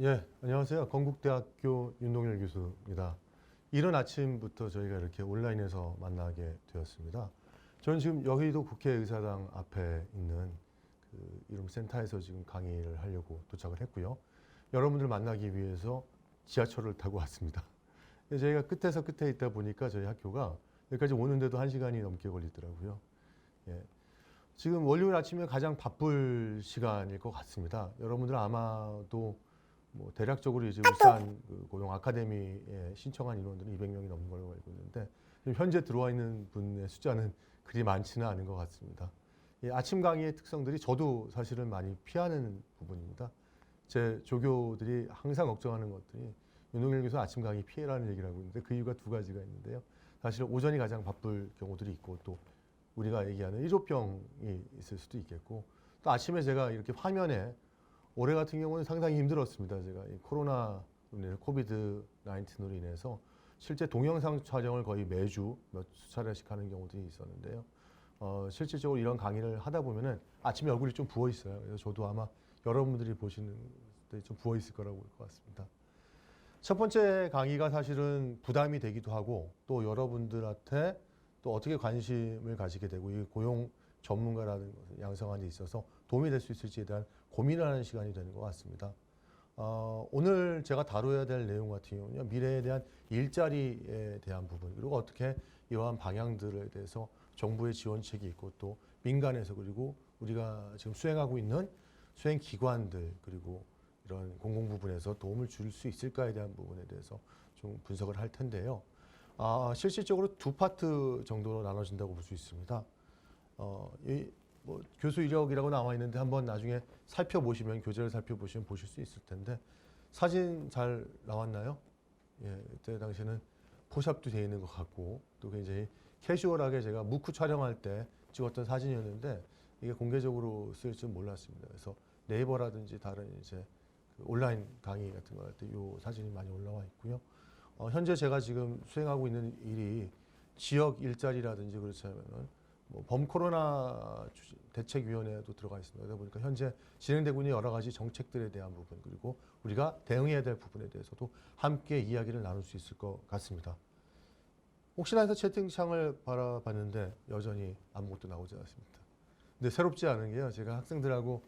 예, 안녕하세요. 건국대학교 윤동열 교수입니다. 이른 아침부터 저희가 이렇게 온라인에서 만나게 되었습니다. 저는 지금 여의도 국회의사당 앞에 있는 그 이름 센터에서 지금 강의를 하려고 도착을 했고요. 여러분들 만나기 위해서 지하철을 타고 왔습니다. 저희가 끝에서 끝에 있다 보니까 저희 학교가 여기까지 오는데도 1시간이 넘게 걸리더라고요. 예. 지금 월요일 아침에 가장 바쁠 시간일 것 같습니다. 여러분들 아마도 뭐 대략적으로 이제 울산 그 고용 아카데미에 신청한 인원들은 200명이 넘는 걸로 알고 있는데 지금 현재 들어와 있는 분의 숫자는 그리 많지는 않은 것 같습니다. 이 아침 강의의 특성들이 저도 사실은 많이 피하는 부분입니다. 제 조교들이 항상 걱정하는 것들이 윤동열 교수 아침 강의 피해라는 얘기를 하고 있는데 그 이유가 두 가지가 있는데요. 사실 오전이 가장 바쁠 경우들이 있고 또 우리가 얘기하는 일조병이 있을 수도 있겠고 또 아침에 제가 이렇게 화면에 올해 같은 경우는 상당히 힘들었습니다. 제가 이 코로나, 코비드 19으로 인해서 실제 동영상 촬영을 거의 매주 몇 차례씩 하는 경우들이 있었는데요. 실질적으로 이런 강의를 하다 보면은 아침에 얼굴이 좀 부어 있어요. 그래서 저도 아마 여러분들이 보시는 때 좀 부어 있을 거라고 볼 것 같습니다. 첫 번째 강의가 사실은 부담이 되기도 하고 또 여러분들한테 또 어떻게 관심을 가지게 되고 이 고용 전문가라는 것을 양성하는 데 있어서 도움이 될 수 있을지에 대한 고민을 하는 시간이 되는 것 같습니다. 오늘 제가 다뤄야 될 내용 같은 경우는요. 미래에 대한 일자리에 대한 부분 그리고 어떻게 이러한 방향들에 대해서 정부의 지원책이 있고 또 민간에서 그리고 우리가 지금 수행하고 있는 수행기관들 그리고 이런 공공부분에서 도움을 줄 수 있을까에 대한 부분에 대해서 좀 분석을 할 텐데요. 실질적으로 두 파트 정도로 나눠진다고 볼 수 있습니다. 뭐 교수 이력이라고 나와 있는데 한번 나중에 살펴보시면 교재를 살펴보시면 보실 수 있을 텐데 사진 잘 나왔나요? 예, 그때 당시에는 포샵도 되어 있는 것 같고 또 굉장히 캐주얼하게 제가 무크 촬영할 때 찍었던 사진이었는데 이게 공개적으로 쓸 줄 몰랐습니다. 그래서 네이버라든지 다른 이제 그 온라인 강의 같은 거 할 때 이 사진이 많이 올라와 있고요. 현재 제가 지금 수행하고 있는 일이 지역 일자리라든지 그렇지 않으면은 뭐 범코로나 대책위원회에도 들어가 있습니다. 그러다 보니까 현재 진행되고 있는 여러 가지 정책들에 대한 부분 그리고 우리가 대응해야 될 부분에 대해서도 함께 이야기를 나눌 수 있을 것 같습니다. 혹시나 해서 채팅창을 바라봤는데 여전히 아무것도 나오지 않습니다. 근데 새롭지 않은 게요. 제가 학생들하고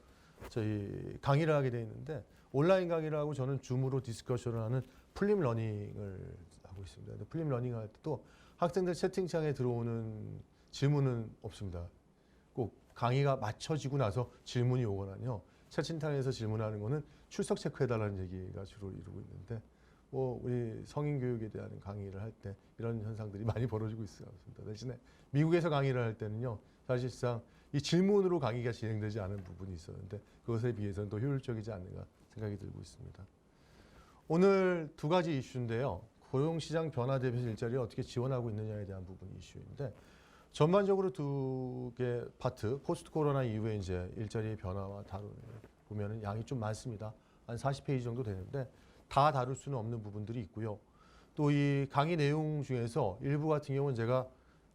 저희 강의를 하게 돼 있는데 온라인 강의를 하고 저는 줌으로 디스커션을 하는 플립 러닝을 하고 있습니다. 근데 플립 러닝 할 때도 학생들 채팅창에 들어오는 질문은 없습니다. 꼭 강의가 마쳐지고 나서 질문이 오거나요. 채팅창에서 질문하는 거는 출석 체크해달라는 얘기가 주로 이루고 있는데 뭐 우리 성인 교육에 대한 강의를 할 때 이런 현상들이 많이 벌어지고 있습니다. 대신에 미국에서 강의를 할 때는요. 사실상 이 질문으로 강의가 진행되지 않은 부분이 있었는데 그것에 비해서는 더 효율적이지 않는가 생각이 들고 있습니다. 오늘 두 가지 이슈인데요. 고용시장 변화 대비해서 일자리를 어떻게 지원하고 있느냐에 대한 부분이 이슈인데 전반적으로 두 개 파트, 포스트 코로나 이후에 이제 일자리의 변화와 보면은 양이 좀 많습니다. 한 40페이지 정도 되는데 다 다룰 수는 없는 부분들이 있고요. 또 이 강의 내용 중에서 일부 같은 경우는 제가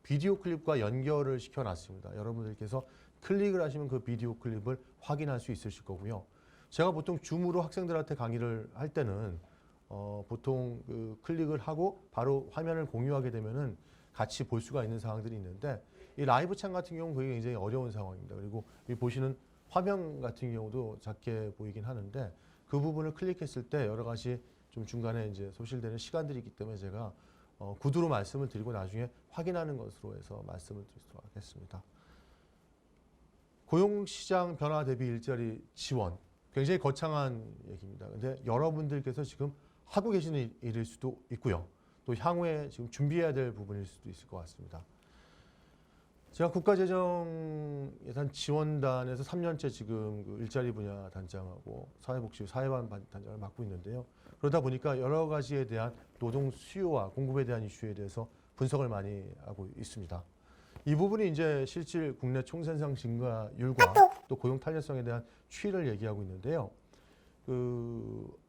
비디오 클립과 연결을 시켜놨습니다. 여러분들께서 클릭을 하시면 그 비디오 클립을 확인할 수 있으실 거고요. 제가 보통 줌으로 학생들한테 강의를 할 때는 보통 그 클릭을 하고 바로 화면을 공유하게 되면은 같이 볼 수가 있는 상황들이 있는데 이 라이브 창 같은 경우는 그게 굉장히 어려운 상황입니다. 그리고 이 보시는 화면 같은 경우도 작게 보이긴 하는데 그 부분을 클릭했을 때 여러 가지 좀 중간에 이제 소실되는 시간들이 있기 때문에 제가 구두로 말씀을 드리고 나중에 확인하는 것으로 해서 말씀을 드리도록 하겠습니다. 고용시장 변화 대비 일자리 지원 굉장히 거창한 얘기입니다. 근데 여러분들께서 지금 하고 계시는 일일 수도 있고요. 또 향후에 지금 준비해야 될 부분일 수도 있을 것 같습니다. 제가 국가재정예산 지원단에서 3년째 지금 그 일자리 분야 단장하고 사회복지 사회반 단장을 맡고 있는데요. 그러다 보니까 여러 가지에 대한 노동 수요와 공급에 대한 이슈에 대해서 분석을 많이 하고 있습니다. 이 부분이 이제 실질 국내 총생산 증가율과 또 고용 탄력성에 대한 추이를 얘기하고 있는데요.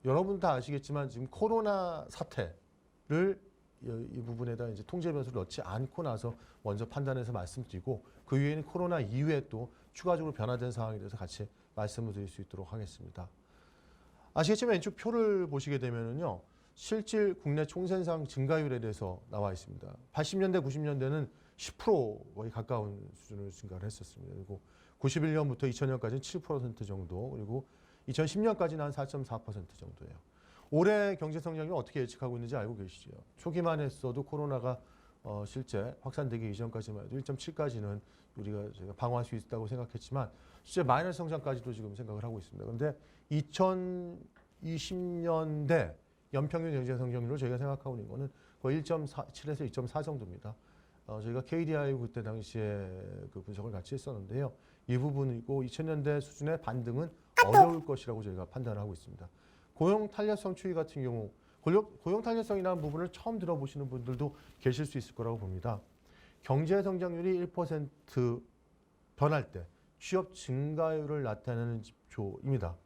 여러분 다 아시겠지만 지금 코로나 사태를 이 부분에다 이제 통제 변수를 넣지 않고 나서 먼저 판단해서 말씀드리고 그 이후에는 코로나 이후에 또 추가적으로 변화된 상황에 대해서 같이 말씀을 드릴 수 있도록 하겠습니다. 아시겠지만 왼쪽 표를 보시게 되면은요. 실질 국내 총생산 증가율에 대해서 나와 있습니다. 80년대, 90년대는 10% 거의 가까운 수준으로 증가를 했었습니다. 그리고 91년부터 2000년까지는 7% 정도, 그리고 2010년까지는 한 4.4% 정도예요. 올해 경제 성장률 어떻게 예측하고 있는지 알고 계시죠? 초기만 했어도 코로나가 실제 확산되기 이전까지만 해도 1.7까지는 저희가 방어할 수 있다고 생각했지만 실제 마이너스 성장까지도 지금 생각을 하고 있습니다. 그런데 2020년대 연평균 경제 성장률로 저희가 생각하고 있는 거는 거의 1.7에서 2.4 정도입니다. 저희가 KDI 그때 당시에 그 분석을 같이 했었는데요. 이 부분이고 2000년대 수준의 반등은 어려울 것이라고 저희가 판단을 하고 있습니다. 고용 탄력성 추이 같은 경우 고용 탄력성이라는 부분을 처음 들어보시는 분들도 계실 수 있을 거라고 봅니다. 경제 성장률이 1% 변할 때 취업 증가율을 나타내는 지표입니다.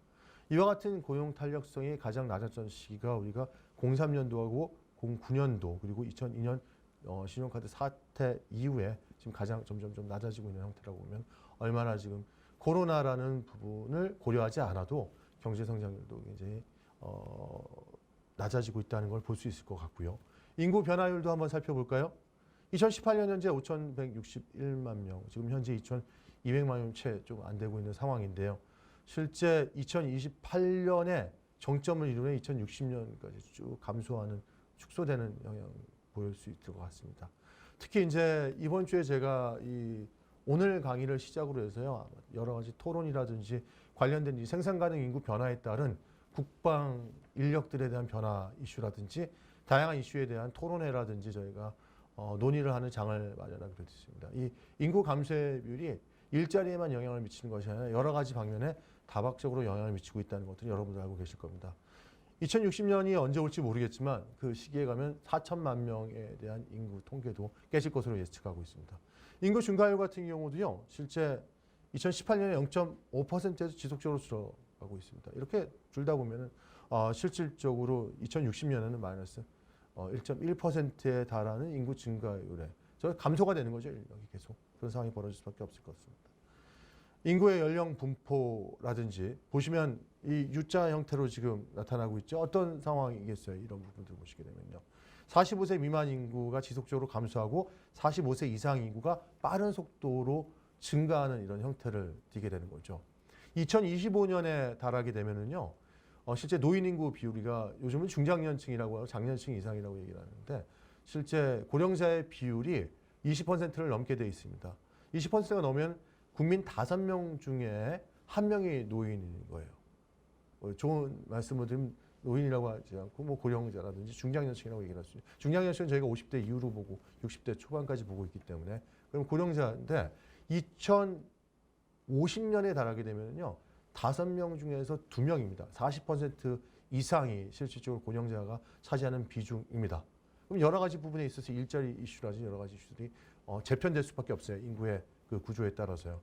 이와 같은 고용 탄력성이 가장 낮았던 시기가 우리가 03년도하고 09년도 그리고 2002년 신용카드 사태 이후에 지금 가장 점점 좀 낮아지고 있는 형태라고 보면 얼마나 지금 코로나라는 부분을 고려하지 않아도 경제 성장률도 굉장히 낮아지고 있다는 걸 볼 수 있을 것 같고요. 인구 변화율도 한번 살펴볼까요? 2018년 현재 5,161만 명, 지금 현재 2,200만 명 채 좀 안 되고 있는 상황인데요. 실제 2028년에 정점을 이루는 2060년까지 쭉 감소하는 축소되는 영향을 보일 수 있을 것 같습니다. 특히 이제 이번 주에 제가 오늘 강의를 시작으로 해서요, 여러 가지 토론이라든지 관련된 이 생산 가능 인구 변화에 따른 국방 인력들에 대한 변화 이슈라든지 다양한 이슈에 대한 토론회라든지 저희가 논의를 하는 장을 마련하기로 했습니다. 이 인구 감소의 비율이 일자리에만 영향을 미치는 것이 아니라 여러 가지 방면에 다각적으로 영향을 미치고 있다는 것들은 여러분들 알고 계실 겁니다. 2060년이 언제 올지 모르겠지만 그 시기에 가면 4천만 명에 대한 인구 통계도 깨질 것으로 예측하고 있습니다. 인구 증가율 같은 경우도요, 실제 2018년에 0.5%에서 지속적으로 줄어가고 있습니다. 이렇게 줄다 보면은 실질적으로 2060년에는 마이너스 1.1%에 달하는 인구 증가율에 저 감소가 되는 거죠. 여기 계속 그런 상황이 벌어질 수밖에 없을 것 같습니다. 인구의 연령 분포라든지 보시면 이 U자 형태로 지금 나타나고 있죠. 어떤 상황이겠어요? 이런 부분들 보시게 되면요. 45세 미만 인구가 지속적으로 감소하고 45세 이상 인구가 빠른 속도로 증가하는 이런 형태를 띠게 되는 거죠. 2025년에 달하게 되면은요. 실제 노인 인구 비율이가 요즘은 중장년층이라고 하고 장년층 이상이라고 얘기를 하는데 실제 고령자의 비율이 20%를 넘게 돼 있습니다. 20%가 넘으면 국민 5명 중에 1명이 노인인 거예요. 좋은 말씀을 드리면 노인이라고 하지 않고 뭐 고령자라든지 중장년층이라고 얘기를 할 수 있어요. 중장년층은 저희가 50대 이후로 보고 60대 초반까지 보고 있기 때문에 그럼 고령자인데 2050년에 달하게 되면요. 5명 중에서 2명입니다. 40% 이상이 실질적으로 고령자가 차지하는 비중입니다. 그럼 여러 가지 부분에 있어서 일자리 이슈라든지 여러 가지 이슈들이 재편될 수밖에 없어요. 인구의 그 구조에 따라서요.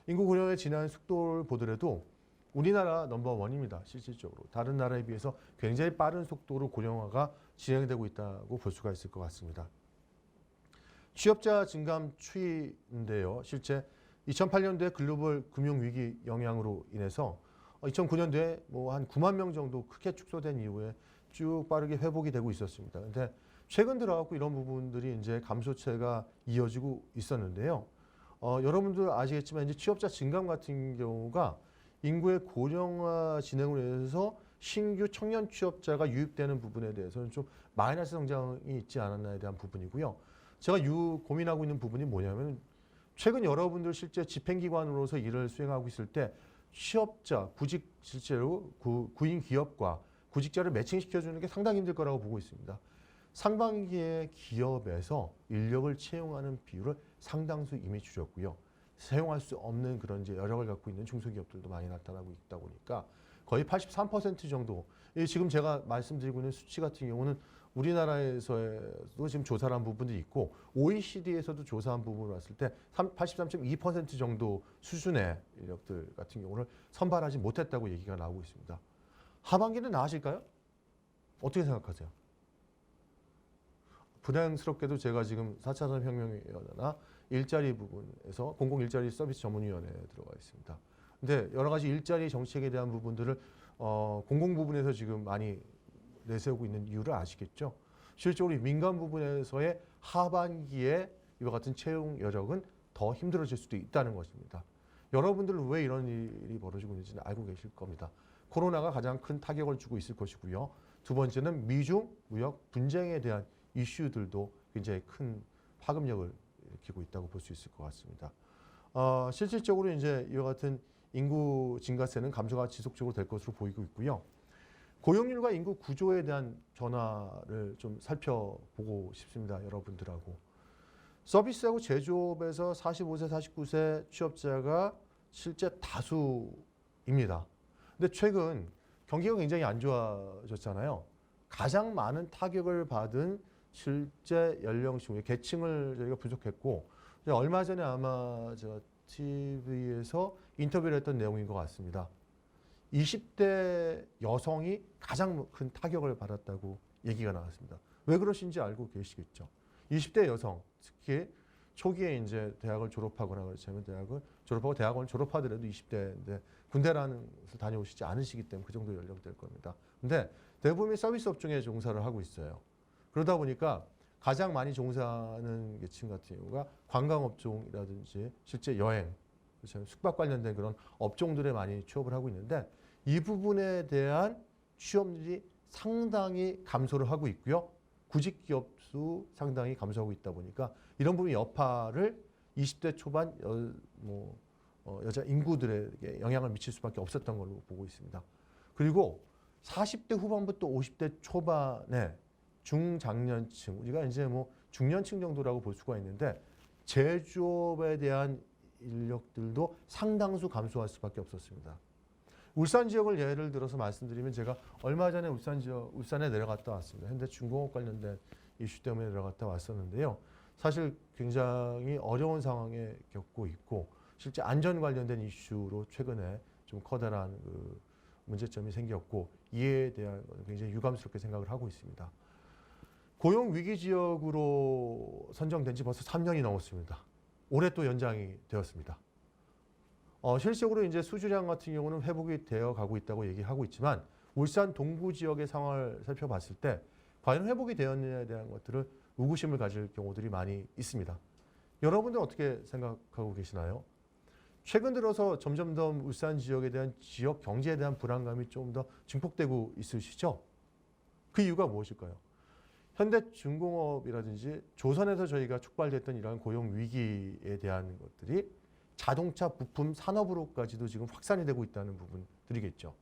인구 고령의 진화의 속도를 보더라도 우리나라 넘버원입니다. 실질적으로. 다른 나라에 비해서 굉장히 빠른 속도로 고령화가 진행되고 있다고 볼 수가 있을 것 같습니다. 취업자 증감 추이인데요. 실제 2008년도에 글로벌 금융위기 영향으로 인해서 2009년도에 뭐 한 9만 명 정도 크게 축소된 이후에 쭉 빠르게 회복이 되고 있었습니다. 근데 최근 들어갖고 이런 부분들이 이제 감소세가 이어지고 있었는데요. 여러분들 아시겠지만 이제 취업자 증감 같은 경우가 인구의 고령화 진행으로 인해서 신규 청년 취업자가 유입되는 부분에 대해서는 좀 마이너스 성장이 있지 않았나에 대한 부분이고요. 제가 고민하고 있는 부분이 뭐냐면 최근 여러분들 실제 집행기관으로서 일을 수행하고 있을 때 취업자, 구직 실제로 구인 기업과 구직자를 매칭시켜주는 게 상당히 힘들 거라고 보고 있습니다. 상반기에 기업에서 인력을 채용하는 비율을 상당수 이미 줄였고요. 사용할 수 없는 그런 이제 여력을 갖고 있는 중소기업들도 많이 나타나고 있다 보니까 거의 83% 정도. 지금 제가 말씀드리고 있는 수치 같은 경우는 우리나라에서도 지금 조사를 한 부분도 있고 OECD에서도 조사한 부분을 봤을 때 83.2% 정도 수준의 인력들 같은 경우를 선발하지 못했다고 얘기가 나오고 있습니다. 하반기는 나아질까요? 어떻게 생각하세요? 불행스럽게도 제가 지금 4차 산업혁명위원회나 일자리 부분에서 공공일자리 서비스 전문위원회에 들어가 있습니다. 근데 여러 가지 일자리 정책에 대한 부분들을 공공 부분에서 지금 많이 내세우고 있는 이유를 아시겠죠? 실제로 이 민간 부분에서의 하반기에 이와 같은 채용 여력은 더 힘들어질 수도 있다는 것입니다. 여러분들은 왜 이런 일이 벌어지고 있는지는 알고 계실 겁니다. 코로나가 가장 큰 타격을 주고 있을 것이고요. 두 번째는 미중 무역 분쟁에 대한 이슈들도 굉장히 큰 파급력을 일으키고 있다고 볼 수 있을 것 같습니다. 실질적으로 이제 이와 같은 인구 증가세는 감소가 지속적으로 될 것으로 보이고 있고요. 고용률과 인구 구조에 대한 변화를 좀 살펴보고 싶습니다. 여러분들하고. 서비스하고 제조업에서 45세, 49세 취업자가 실제 다수입니다. 근데 최근 경기가 굉장히 안 좋아졌잖아요. 가장 많은 타격을 받은 실제 연령층, 계층을 저희가 분석했고 얼마 전에 아마 저 TV에서 인터뷰를 했던 내용인 것 같습니다. 20대 여성이 가장 큰 타격을 받았다고 얘기가 나왔습니다. 왜 그러신지 알고 계시겠죠? 20대 여성, 특히 초기에 이제 대학을 졸업하거나 그렇다면 대학을 졸업하고 대학원을 졸업하더라도 20대인데 군대라는 것을 다녀오시지 않으시기 때문에 그 정도 연령대일 겁니다. 근데 대부분이 서비스 업종에 종사를 하고 있어요. 그러다 보니까 가장 많이 종사하는 계층 같은 경우가 관광업종이라든지 실제 여행, 그렇죠? 숙박 관련된 그런 업종들에 많이 취업을 하고 있는데 이 부분에 대한 취업률이 상당히 감소를 하고 있고요. 구직 기업 수 상당히 감소하고 있다 보니까 이런 부분 여파를 20대 초반 여자 인구들에게 영향을 미칠 수밖에 없었던 걸로 보고 있습니다. 그리고 40대 후반부터 50대 초반에 중장년층, 우리가 이제 뭐 중년층 정도라고 볼 수가 있는데 제조업에 대한 인력들도 상당수 감소할 수밖에 없었습니다. 울산 지역을 예를 들어서 말씀드리면 제가 얼마 전에 울산에 내려갔다 왔습니다. 현대중공업 관련된 이슈 때문에 내려갔다 왔었는데요. 사실 굉장히 어려운 상황에 겪고 있고 실제 안전 관련된 이슈로 최근에 좀 커다란 그 문제점이 생겼고 이에 대한 굉장히 유감스럽게 생각을 하고 있습니다. 고용 위기 지역으로 선정된 지 벌써 3년이 넘었습니다. 올해 또 연장이 되었습니다. 실질적으로 이제 수주량 같은 경우는 회복이 되어 가고 있다고 얘기하고 있지만 울산 동부 지역의 상황을 살펴봤을 때 과연 회복이 되었느냐에 대한 것들을 의구심을 가질 경우들이 많이 있습니다. 여러분들 어떻게 생각하고 계시나요? 최근 들어서 점점 더 울산 지역에 대한 지역 경제에 대한 불안감이 좀 더 증폭되고 있으시죠? 그 이유가 무엇일까요? 현대중공업이라든지 조선에서 저희가 촉발됐던 이러한 고용 위기에 대한 것들이 자동차 부품 산업으로까지도 지금 확산이 되고 있다는 부분들이겠죠.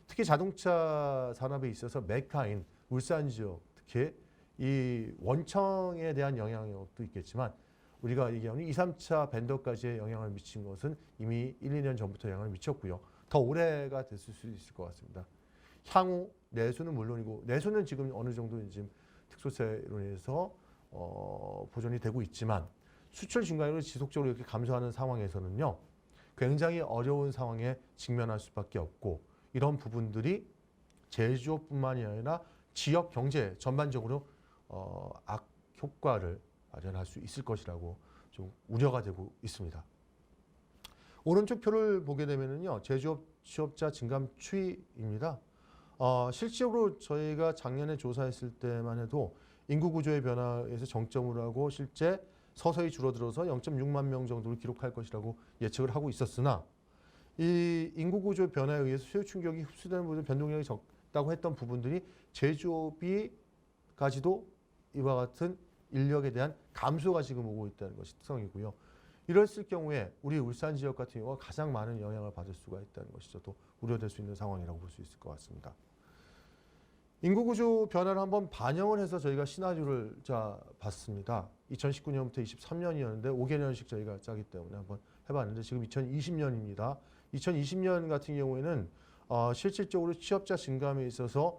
특히 자동차 산업에 있어서 메카인 울산 지역, 특히 이 원청에 대한 영향력도 있겠지만 우리가 얘기하는 2, 3차 벤더까지의 영향을 미친 것은 이미 1, 2년 전부터 영향을 미쳤고요. 더 오래가 됐을 수 있을 것 같습니다. 향후 내수는 물론이고 내수는 지금 어느 정도 지금 특수세로 인해서 보존이 되고 있지만 수출 증가율을 지속적으로 이렇게 감소하는 상황에서는요. 굉장히 어려운 상황에 직면할 수밖에 없고 이런 부분들이 제조업뿐만이 아니라 지역 경제 전반적으로 악효과를 발현할 수 있을 것이라고 좀 우려가 되고 있습니다. 오른쪽 표를 보게 되면요. 제조업 취업자 증감 추이입니다. 실질적으로 저희가 작년에 조사했을 때만 해도 인구 구조의 변화에서 정점을 하고 실제 서서히 줄어들어서 0.6만 명 정도를 기록할 것이라고 예측을 하고 있었으나 이 인구 구조 변화에 의해서 수요 충격이 흡수되는 부분 변동력이 적다고 했던 부분들이 제조업이까지도 이와 같은 인력에 대한 감소가 지금 오고 있다는 것이 특성이고요. 이랬을 경우에 우리 울산 지역 같은 경우가 가장 많은 영향을 받을 수가 있다는 것이 저도 우려될 수 있는 상황이라고 볼 수 있을 것 같습니다. 인구구조 변화를 한번 반영을 해서 저희가 시나리오를 봤습니다. 2019년부터 23년이었는데 5개년씩 저희가 짜기 때문에 한번 해봤는데 지금 2020년입니다. 2020년 같은 경우에는 실질적으로 취업자 증감에 있어서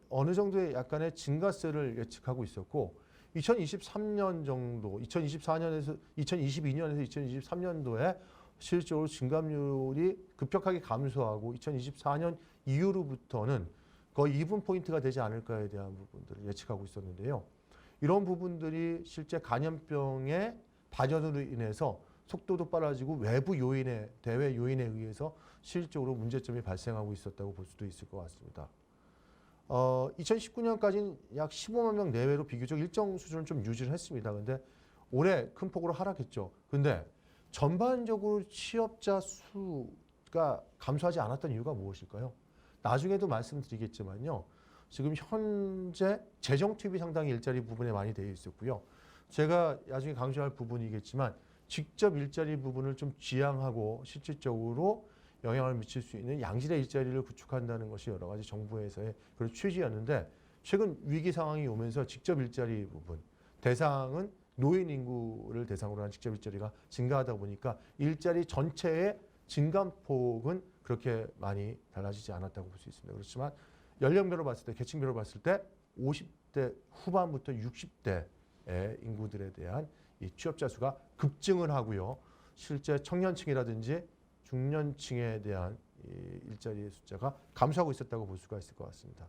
어느 정도의 약간의 증가세를 예측하고 있었고 2023년 정도, 2024년에서 2022년에서 2023년도에 실질적으로 증감률이 급격하게 감소하고 2024년 이후로부터는 거의 2분 포인트가 되지 않을까에 대한 부분들을 예측하고 있었는데요. 이런 부분들이 실제 감염병의 발현으로 인해서 속도도 빨라지고 외부 요인에 대외 요인에 의해서 실질적으로 문제점이 발생하고 있었다고 볼 수도 있을 것 같습니다. 2019년까지는 약 15만 명 내외로 비교적 일정 수준을 좀 유지를 했습니다. 근데 올해 큰 폭으로 하락했죠. 근데 전반적으로 취업자 수가 감소하지 않았던 이유가 무엇일까요? 나중에도 말씀드리겠지만요. 지금 현재 재정 투입이 상당히 일자리 부분에 많이 되어 있었고요. 제가 나중에 강조할 부분이겠지만 직접 일자리 부분을 좀 지향하고 실질적으로 영향을 미칠 수 있는 양질의 일자리를 구축한다는 것이 여러 가지 정부에서의 그런 취지였는데 최근 위기 상황이 오면서 직접 일자리 부분, 대상은 노인 인구를 대상으로 한 직접 일자리가 증가하다 보니까 일자리 전체의 증감폭은 그렇게 많이 달라지지 않았다고 볼 수 있습니다. 그렇지만 연령별로 봤을 때, 계층별로 봤을 때 50대 후반부터 60대의 인구들에 대한 이 취업자 수가 급증을 하고요. 실제 청년층이라든지 중년층에 대한 이 일자리의 숫자가 감소하고 있었다고 볼 수가 있을 것 같습니다.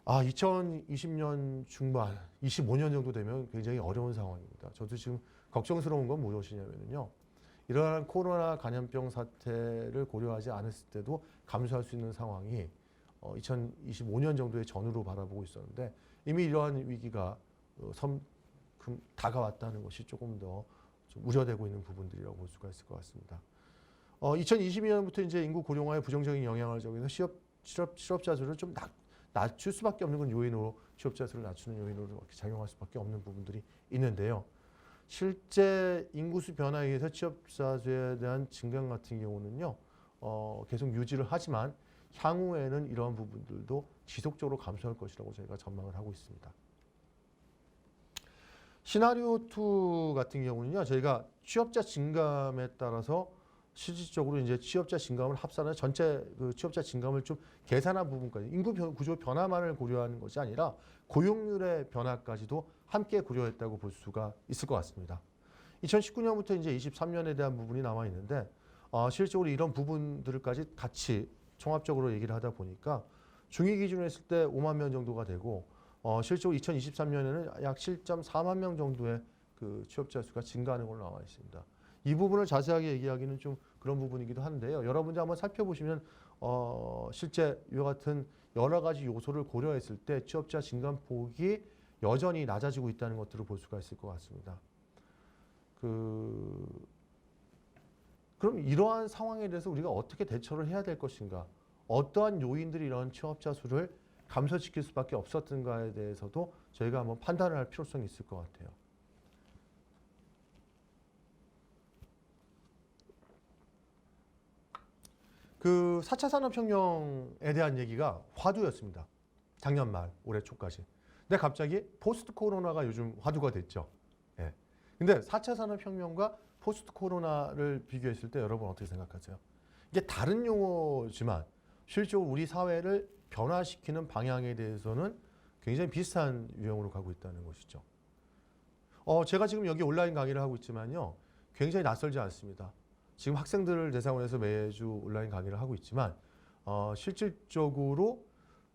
2020년 중반, 25년 정도 되면 굉장히 어려운 상황입니다. 저도 지금 걱정스러운 건 무엇이냐면요. 이러한 코로나 감염병 사태를 고려하지 않았을 때도 감소할 수 있는 상황이 2025년 정도의 전후로 바라보고 있었는데 이미 이러한 위기가 다가왔다는 것이 조금 더 좀 우려되고 있는 부분들이라고 볼 수가 있을 것 같습니다. 2022년부터 이제 인구 고령화에 부정적인 영향을 적용해서 실업자 수를 좀 낮출 수밖에 없는 건 요인으로 취업자 수를 낮추는 요인으로 이렇게 작용할 수밖에 없는 부분들이 있는데요. 실제 인구수 변화에 의해서 취업자 수에 대한 증감 같은 경우는요. 계속 유지를 하지만 향후에는 이러한 부분들도 지속적으로 감소할 것이라고 저희가 전망을 하고 있습니다. 시나리오 2 같은 경우는요. 저희가 취업자 증감에 따라서 실질적으로 이제 취업자 증감을 합산해 전체 그 취업자 증감을 좀 계산한 부분까지 인구 구조 변화만을 고려하는 것이 아니라 고용률의 변화까지도 함께 고려했다고 볼 수가 있을 것 같습니다. 2019년부터 이제 23년에 대한 부분이 남아 있는데 실질적으로 이런 부분들까지 같이 종합적으로 얘기를 하다 보니까 중위 기준으로 했을 때 5만 명 정도가 되고 실제로 2023년에는 약 7.4만 명 정도의 그 취업자 수가 증가하는 걸로 나와 있습니다. 이 부분을 자세하게 얘기하기는 좀 그런 부분이기도 한데요. 여러분들 한번 살펴보시면 실제 이와 같은 여러 가지 요소를 고려했을 때 취업자 증감폭이 여전히 낮아지고 있다는 것들을 볼 수가 있을 것 같습니다. 그럼 이러한 상황에 대해서 우리가 어떻게 대처를 해야 될 것인가? 어떠한 요인들이 이런 취업자 수를 감소시킬 수밖에 없었던가에 대해서도 저희가 한번 판단을 할 필요성이 있을 것 같아요. 그 4차 산업혁명에 대한 얘기가 화두였습니다. 작년 말, 올해 초까지. 근데 갑자기 포스트 코로나가 요즘 화두가 됐죠. 예. 근데 4차 산업혁명과 포스트 코로나를 비교했을 때 여러분 어떻게 생각하세요? 이게 다른 용어지만 실질적으로 우리 사회를 변화시키는 방향에 대해서는 굉장히 비슷한 유형으로 가고 있다는 것이죠. 제가 지금 여기 온라인 강의를 하고 있지만요. 굉장히 낯설지 않습니다. 지금 학생들을 대상으로 해서 매주 온라인 강의를 하고 있지만 실질적으로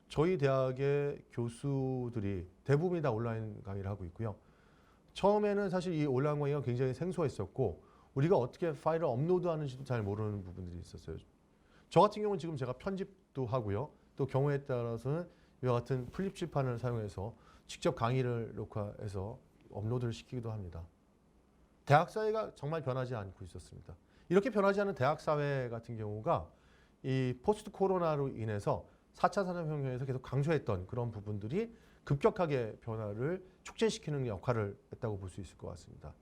저희 대학의 교수들이 대부분이 다 온라인 강의를 하고 있고요. 처음에는 사실 이 온라인 강의가 굉장히 생소했었고 우리가 어떻게 파일을 업로드하는지도 잘 모르는 부분들이 있었어요. 저 같은 경우는 지금 제가 편집도 하고요. 또 경우에 따라서는 이와 같은 플립칠판을 사용해서 직접 강의를 녹화해서 업로드를 시키기도 합니다. 대학 사회가 정말 변하지 않고 있었습니다. 이렇게 변하지 않은 대학 사회 같은 경우가 이 포스트 코로나로 인해서 4차 산업혁명에서 계속 강조했던 그런 부분들이 급격하게 변화를 촉진시키는 역할을 했다고 볼 수 있을 것 같습니다.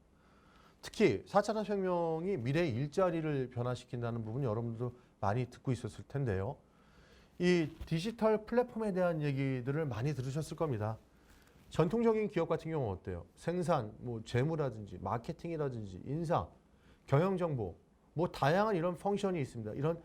특히 4차 산업혁명이 미래의 일자리를 변화시킨다는 부분 여러분들도 많이 듣고 있었을 텐데요. 이 디지털 플랫폼에 대한 얘기들을 많이 들으셨을 겁니다. 전통적인 기업 같은 경우는 어때요? 생산, 재무라든지 마케팅이라든지 인사, 경영정보, 다양한 이런 펑션이 있습니다. 이런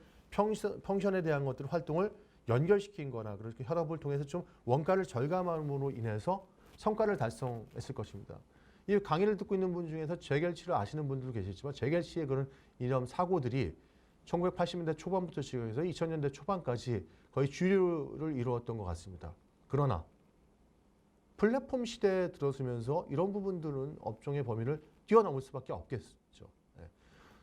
펑션에 대한 것들 활동을 연결시킨 거나 그렇게 협업을 통해서 좀 원가를 절감함으로 인해서 성과를 달성했을 것입니다. 이 강의를 듣고 있는 분 중에서 재결치를 아시는 분들도 계시지만 재결치의 그런 이런 사고들이 1980년대 초반부터 시작해서 2000년대 초반까지 거의 주류를 이루었던 것 같습니다. 그러나 플랫폼 시대에 들어서면서 이런 부분들은 업종의 범위를 뛰어넘을 수밖에 없겠죠. 예.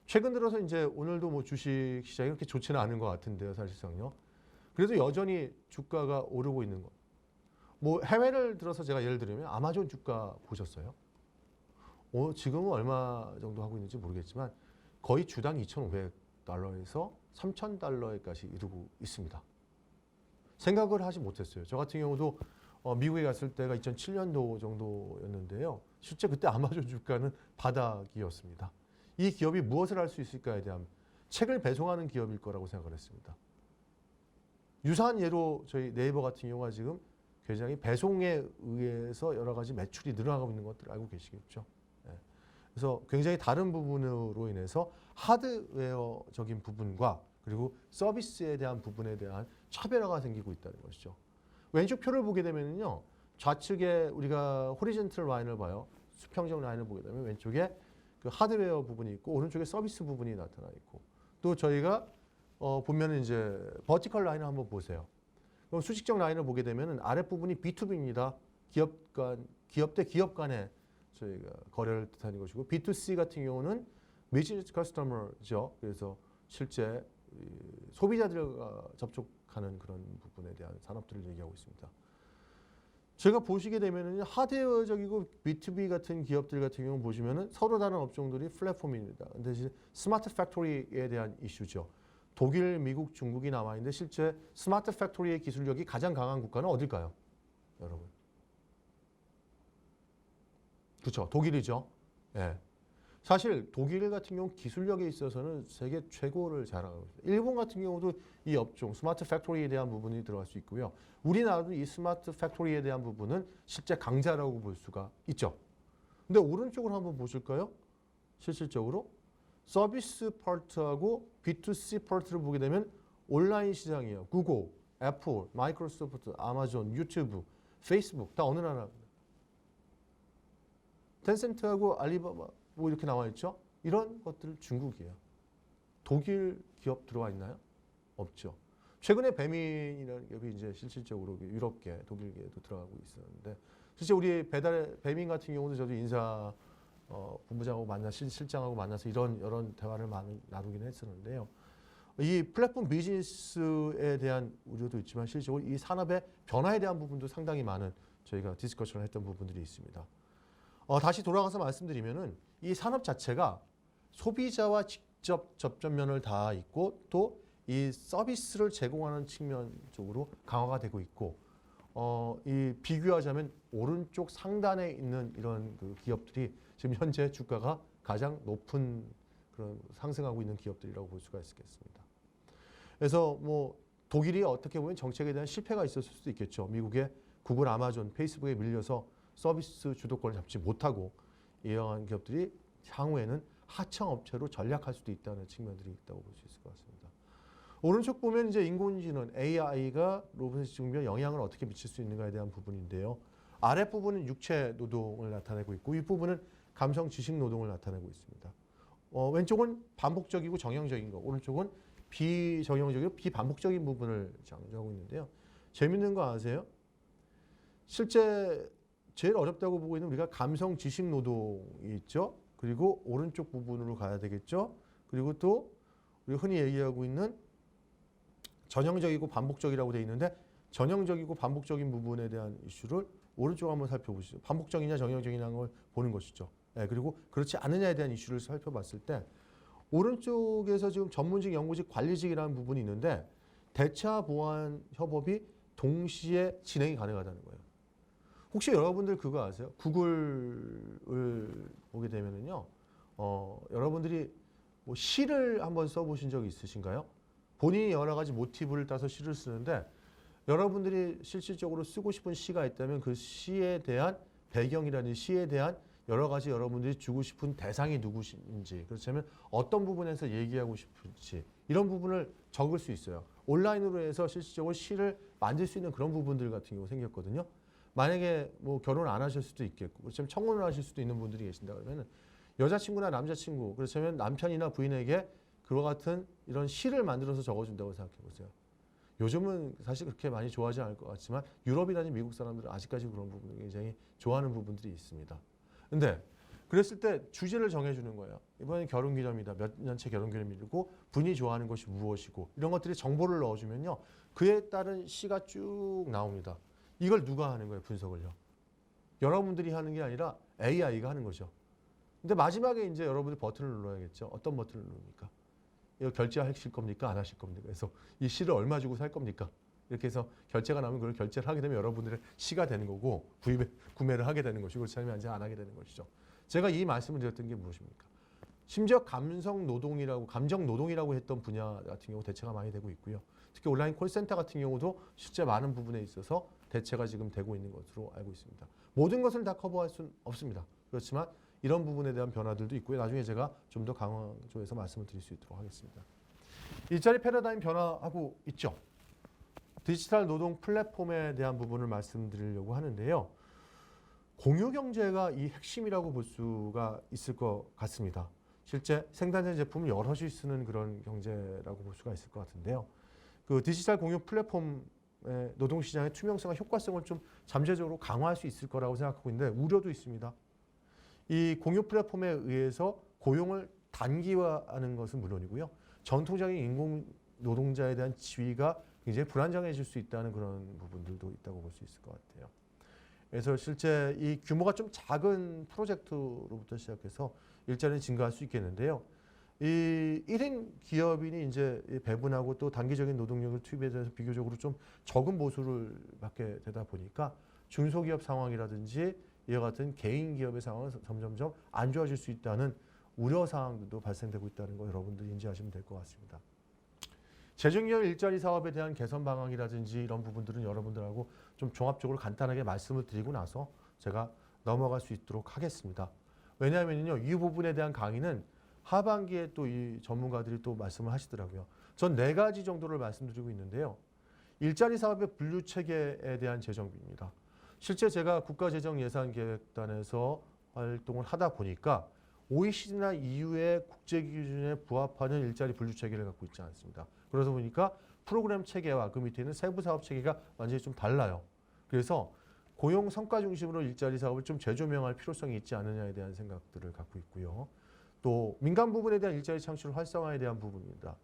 최근 들어서 이제 오늘도 뭐 주식 시장이 그렇게 좋지는 않은 것 같은데요, 사실상요. 그래도 여전히 주가가 오르고 있는 것. 뭐 해외를 들어서 제가 예를 들면 아마존 주가 보셨어요? 지금은 얼마 정도 하고 있는지 모르겠지만 거의 주당 2,500달러에서 3,000달러에까지 이르고 있습니다. 생각을 하지 못했어요. 저 같은 경우도 미국에 갔을 때가 2007년도 정도였는데요. 실제 그때 아마존 주가는 바닥이었습니다. 이 기업이 무엇을 할 수 있을까에 대한 책을 배송하는 기업일 거라고 생각을 했습니다. 유사한 예로 저희 네이버 같은 경우가 지금 굉장히 배송에 의해서 여러 가지 매출이 늘어나고 있는 것들 알고 계시겠죠. 그래서 굉장히 다른 부분으로 인해서 하드웨어적인 부분과 그리고 서비스에 대한 부분에 대한 차별화가 생기고 있다는 것이죠. 왼쪽 표를 보게 되면요. 좌측에 우리가 호리젠털 라인을 봐요. 수평적 라인을 보게 되면 왼쪽에 그 하드웨어 부분이 있고 오른쪽에 서비스 부분이 나타나 있고 또 저희가 보면은 이제 버티컬 라인을 한번 보세요. 그럼 수직적 라인을 보게 되면은 아랫부분이 B2B입니다. 기업 대 기업 간의 저희가 거래를 뜻하는 것이고 B2C 같은 경우는 비즈니스 커스터머죠. 그래서 실제 소비자들과 접촉하는 그런 부분에 대한 산업들을 얘기하고 있습니다. 제가 보시게 되면은 하드웨어적이고 B2B 같은 기업들 같은 경우 보시면은 서로 다른 업종들이 플랫폼입니다. 근데 스마트 팩토리에 대한 이슈죠. 독일, 미국, 중국이 남아 있는데 실제 스마트 팩토리의 기술력이 가장 강한 국가는 어딜까요? 여러분. 그렇죠. 독일이죠. 예. 사실 독일 같은 경우 기술력에 있어서는 세계 최고를 자랑하고 있습니다. 일본 같은 경우도 이 업종, 스마트 팩토리에 대한 부분이 들어갈 수 있고요. 우리나라도 이 스마트 팩토리에 대한 부분은 실제 강자라고 볼 수가 있죠. 근데 오른쪽으로 한번 보실까요? 실질적으로 서비스 파트하고 B2C 파트를 보게 되면 온라인 시장이에요. 구글, 애플, 마이크로소프트, 아마존, 유튜브, 페이스북 다 어느 나라입니다. 텐센트하고 알리바바 뭐 이렇게 나와 있죠. 이런 것들 중국이에요. 독일 기업 들어와 있나요? 없죠. 최근에 배민이라는 기업이 이제 실질적으로 유럽계, 독일계도 들어가고 있었는데 실제 우리 배민 같은 경우도 저도 인사 본부장하고 실장하고 만나서 이런 대화를 많이 나누긴 했었는데요. 이 플랫폼 비즈니스에 대한 우려도 있지만 실질적으로 이 산업의 변화에 대한 부분도 상당히 많은 저희가 디스커션을 했던 부분들이 있습니다. 다시 돌아가서 말씀드리면은 이 산업 자체가 소비자와 직접 접점면을 다 있고 또 이 서비스를 제공하는 측면 쪽으로 강화가 되고 있고 이 비교하자면 오른쪽 상단에 있는 이런 그 기업들이 지금 현재 주가가 가장 높은 그런 상승하고 있는 기업들이라고 볼 수가 있겠습니다. 그래서 뭐 독일이 어떻게 보면 정책에 대한 실패가 있었을 수도 있겠죠. 미국의 구글, 아마존, 페이스북에 밀려서 서비스 주도권을 잡지 못하고 이러한 기업들이 향후에는 하청 업체로 전략할 수도 있다는 측면들이 있다고 볼 수 있을 것 같습니다. 오른쪽 보면 이제 인공지능 AI가 로봇의 직업에 영향을 어떻게 미칠 수 있는가에 대한 부분인데요. 아랫 부분은 육체 노동을 나타내고 있고 이 부분은 감성 지식 노동을 나타내고 있습니다. 왼쪽은 반복적이고 정형적인 거, 오른쪽은 비정형적이고 비반복적인 부분을 강조하고 있는데요. 재밌는 거 아세요? 실제 제일 어렵다고 보고 있는 우리가 감성 지식 노동이 있죠. 그리고 오른쪽 부분으로 가야 되겠죠. 그리고 또 우리가 흔히 얘기하고 있는 전형적이고 반복적이라고 되어 있는데 전형적이고 반복적인 부분에 대한 이슈를 오른쪽 한번 살펴보시죠. 반복적이냐 정형적이냐는 걸 보는 것이죠. 네, 그리고 그렇지 않느냐에 대한 이슈를 살펴봤을 때 오른쪽에서 지금 전문직, 연구직, 관리직이라는 부분이 있는데 대차 보안 협업이 동시에 진행이 가능하다는 거예요. 혹시 여러분들 그거 아세요? 구글을 보게 되면은요, 여러분들이 뭐 시를 한번 써보신 적이 있으신가요? 본인이 여러 가지 모티브를 따서 시를 쓰는데 여러분들이 실질적으로 쓰고 싶은 시가 있다면 그 시에 대한 배경이라는 시에 대한 여러 가지 여러분들이 주고 싶은 대상이 누구신지 그렇다면 어떤 부분에서 얘기하고 싶은지 이런 부분을 적을 수 있어요. 온라인으로 해서 실질적으로 시를 만들 수 있는 그런 부분들 같은 경우 생겼거든요. 만약에 뭐 결혼 안 하실 수도 있겠고 그렇지만 청혼을 하실 수도 있는 분들이 계신다 그러면 여자친구나 남자친구 그렇다면 남편이나 부인에게 그와 같은 이런 시를 만들어서 적어준다고 생각해 보세요. 요즘은 사실 그렇게 많이 좋아하지 않을 것 같지만 유럽이라든지 미국 사람들은 아직까지 그런 부분을 굉장히 좋아하는 부분들이 있습니다. 근데 그랬을 때 주제를 정해주는 거예요. 이번엔 결혼기념이다. 몇 년째 결혼기념일이고 분이 좋아하는 것이 무엇이고 이런 것들이 정보를 넣어주면요. 그에 따른 시가 쭉 나옵니다. 이걸 누가 하는 거예요? 분석을요. 여러분들이 하는 게 아니라 AI가 하는 거죠. 근데 마지막에 이제 여러분들 버튼을 눌러야겠죠. 어떤 버튼을 누릅니까? 이거 결제하실 겁니까? 안 하실 겁니까? 그래서 이 시를 얼마 주고 살 겁니까? 이렇게 해서 결제가 나면 그걸 결제를 하게 되면 여러분들의 시가 되는 거고 구매를 하게 되는 것이고 그렇지 않으면 이제 안 하게 되는 것이죠. 제가 이 말씀을 드렸던 게 무엇입니까? 심지어 감정 노동이라고 했던 분야 같은 경우 대체가 많이 되고 있고요. 특히 온라인 콜센터 같은 경우도 실제 많은 부분에 있어서 대체가 지금 되고 있는 것으로 알고 있습니다. 모든 것을 다 커버할 수는 없습니다. 그렇지만 이런 부분에 대한 변화들도 있고요. 나중에 제가 좀 더 강조해서 말씀을 드릴 수 있도록 하겠습니다. 일자리 패러다임 변화하고 있죠. 디지털 노동 플랫폼에 대한 부분을 말씀드리려고 하는데요. 공유경제가 이 핵심이라고 볼 수가 있을 것 같습니다. 실제 생산된 제품을 여럿이 쓰는 그런 경제라고 볼 수가 있을 것 같은데요. 그 디지털 공유 플랫폼의 노동시장의 투명성과 효과성을 좀 잠재적으로 강화할 수 있을 거라고 생각하고 있는데 우려도 있습니다. 이 공유 플랫폼에 의해서 고용을 단기화하는 것은 물론이고요. 전통적인 인공 노동자에 대한 지위가 굉장히 불안정해질 수 있다는 그런 부분들도 있다고 볼 수 있을 것 같아요. 그래서 실제 이 규모가 좀 작은 프로젝트로부터 시작해서 일자리는 증가할 수 있겠는데요. 이 1인 기업인이 이제 배분하고 또 단기적인 노동력을 투입에 대해서 비교적으로 좀 적은 보수를 받게 되다 보니까 중소기업 상황이라든지 이와 같은 개인 기업의 상황은 점점점 안 좋아질 수 있다는 우려 사항들도 발생되고 있다는 거 여러분들이 인지하시면 될 것 같습니다. 재정기업 일자리 사업에 대한 개선 방안이라든지 이런 부분들은 여러분들하고 좀 종합적으로 간단하게 말씀을 드리고 나서 제가 넘어갈 수 있도록 하겠습니다. 왜냐하면요, 이 부분에 대한 강의는 하반기에 또 이 전문가들이 또 말씀을 하시더라고요. 전 4가지 정도를 말씀드리고 있는데요. 일자리 사업의 분류 체계에 대한 재정비입니다. 실제 제가 국가재정예산계획단에서 활동을 하다 보니까 OECD나 EU의 국제 기준에 부합하는 일자리 분류 체계를 갖고 있지 않습니다. 그러다 보니까 프로그램 체계와 그 밑에 있는 세부 사업 체계가 완전히 좀 달라요. 그래서 고용 성과 중심으로 일자리 사업을 좀 재조명할 필요성이 있지 않느냐에 대한 생각들을 갖고 있고요. 또 민간 부분에 대한 일자리 창출 활성화에 대한 부분입니다.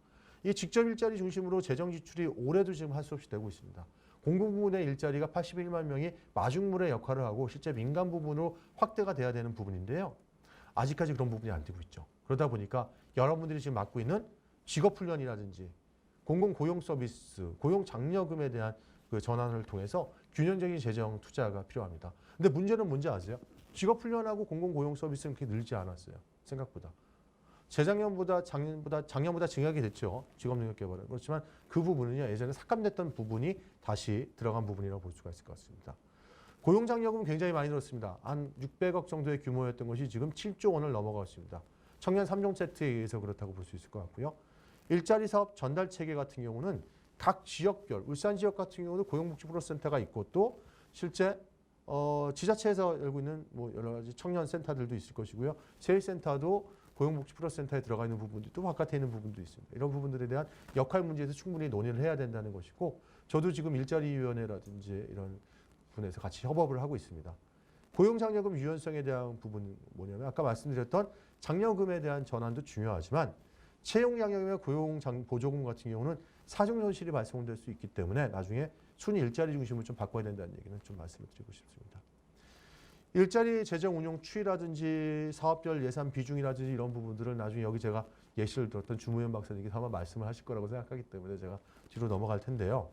이 직접 일자리 중심으로 재정 지출이 올해도 지금 할 수 없이 되고 있습니다. 공공 부문의 일자리가 81만 명이 마중물의 역할을 하고 실제 민간 부분으로 확대가 돼야 되는 부분인데요. 아직까지 그런 부분이 안 되고 있죠. 그러다 보니까 여러분들이 지금 맡고 있는 직업훈련이라든지 공공고용 서비스, 고용 장려금에 대한 그 전환을 통해서 균형적인 재정 투자가 필요합니다. 근데 문제는 뭔지 아세요? 직업훈련하고 공공고용 서비스는 그렇게 늘지 않았어요. 생각보다. 재작년보다 작년보다 증가하게 됐죠. 직업능력 개발은. 그렇지만 그 부분은요. 예전에 삭감됐던 부분이 다시 들어간 부분이라고 볼 수가 있을 것 같습니다. 고용장려금은 굉장히 많이 늘었습니다. 한 600억 정도의 규모였던 것이 지금 7조 원을 넘어가고 있습니다. 청년 3종 세트에 의해서 그렇다고 볼 수 있을 것 같고요. 일자리 사업 전달 체계 같은 경우는 각 지역별, 울산 지역 같은 경우도 고용복지 프로센터가 있고 또 실제 지자체에서 열고 있는 뭐 여러 가지 청년 센터들도 있을 것이고요. 세일센터도 고용복지 프로센터에 들어가 있는 부분도 또 바깥에 있는 부분도 있습니다. 이런 부분들에 대한 역할 문제에서 충분히 논의를 해야 된다는 것이고 저도 지금 일자리위원회라든지 이런 분에서 같이 협업을 하고 있습니다. 고용장려금 유연성에 대한 부분은 뭐냐면 아까 말씀드렸던 장려금에 대한 전환도 중요하지만 채용장려금과 고용보조금 같은 경우는 사정손실이 발생될 수 있기 때문에 나중에 순위 일자리 중심으로 좀 바꿔야 된다는 얘기는 좀 말씀을 드리고 싶습니다. 일자리 재정 운용 추이라든지 사업별 예산 비중이라든지 이런 부분들은 나중에 여기 제가 예시를 들었던 주무현 박사님께서 아마 말씀을 하실 거라고 생각하기 때문에 제가 뒤로 넘어갈 텐데요.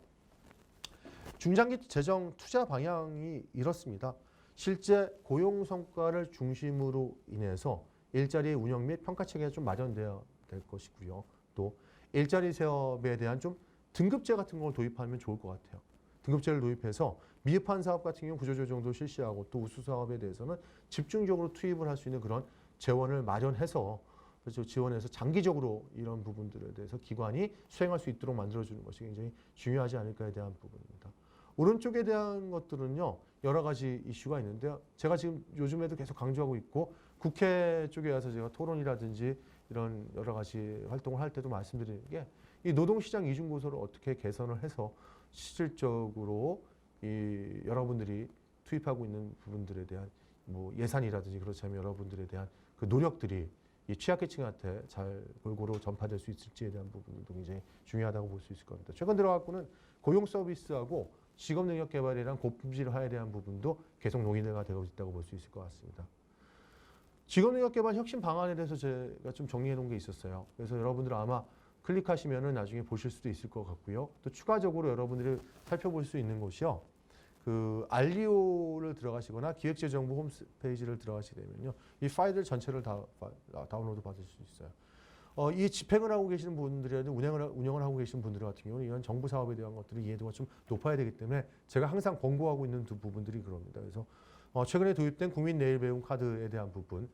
중장기 재정 투자 방향이 이렇습니다. 실제 고용 성과를 중심으로 인해서 일자리 운영 및 평가 체계가 좀 마련되어야 될 것이고요. 또 일자리 사업에 대한 좀 등급제 같은 걸 도입하면 좋을 것 같아요. 등급제를 도입해서 미흡한 사업 같은 경우 구조조정도 실시하고 또 우수 사업에 대해서는 집중적으로 투입을 할 수 있는 그런 재원을 마련해서 그래서 지원해서 장기적으로 이런 부분들에 대해서 기관이 수행할 수 있도록 만들어주는 것이 굉장히 중요하지 않을까에 대한 부분입니다. 오른쪽에 대한 것들은요. 여러 가지 이슈가 있는데요. 제가 지금 요즘에도 계속 강조하고 있고 국회 쪽에 와서 제가 토론이라든지 이런 여러 가지 활동을 할 때도 말씀드리는 게 이 노동시장 이중고소를 어떻게 개선을 해서 실질적으로 이 여러분들이 투입하고 있는 부분들에 대한 뭐 예산이라든지 그렇지 않으면 여러분들에 대한 그 노력들이 이 취약계층한테 잘 골고루 전파될 수 있을지에 대한 부분도 굉장히 중요하다고 볼 수 있을 겁니다. 최근 들어갖고는 고용 서비스하고 직업 능력 개발이랑 고품질화에 대한 부분도 계속 논의가 되고 있다고 볼 수 있을 것 같습니다. 직업 능력 개발 혁신 방안에 대해서 제가 좀 정리해 놓은 게 있었어요. 그래서 여러분들 아마 클릭하시면은 나중에 보실 수도 있을 것 같고요. 또 추가적으로 여러분들이 살펴볼 수 있는 곳이요. 그 알리오를 들어가시거나 기획재정부 홈페이지를 들어가시게 되면요. 이 파일들 전체를 다 다운로드 받을 수 있어요. 이 집행을 하고 계시는 분들이라든지 운영을 하고 계시는 분들 같은 경우는 이런 정부 사업에 대한 것들이 이해도가 좀 높아야 되기 때문에 제가 항상 권고하고 있는 두 부분들이 그럽니다. 그래서 최근에 도입된 국민 내일 배움 카드에 대한 부분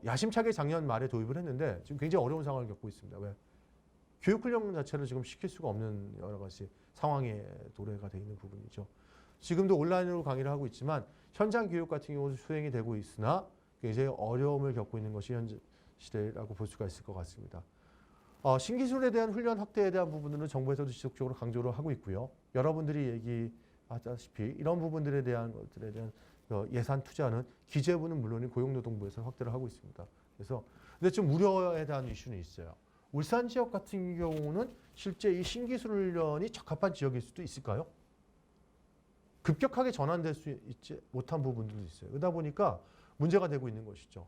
야심차게 작년 말에 도입을 했는데 지금 굉장히 어려운 상황을 겪고 있습니다. 왜? 교육훈련 자체를 지금 시킬 수가 없는 여러 가지 상황에 도래가 돼 있는 부분이죠. 지금도 온라인으로 강의를 하고 있지만 현장 교육 같은 경우도 수행이 되고 있으나 굉장히 어려움을 겪고 있는 것이 현재 시대라고 볼 수가 있을 것 같습니다. 신기술에 대한 훈련 확대에 대한 부분들은 정부에서도 지속적으로 강조를 하고 있고요. 여러분들이 얘기하다시피 이런 부분들에 대한 것들에 대한 예산 투자는 기재부는 물론인 고용노동부에서 확대를 하고 있습니다. 그래서 근데 좀 우려에 대한 이슈는 있어요. 울산 지역 같은 경우는 실제 이 신기술 훈련이 적합한 지역일 수도 있을까요? 급격하게 전환될 수 있지 못한 부분들도 있어요. 그러다 보니까 문제가 되고 있는 것이죠.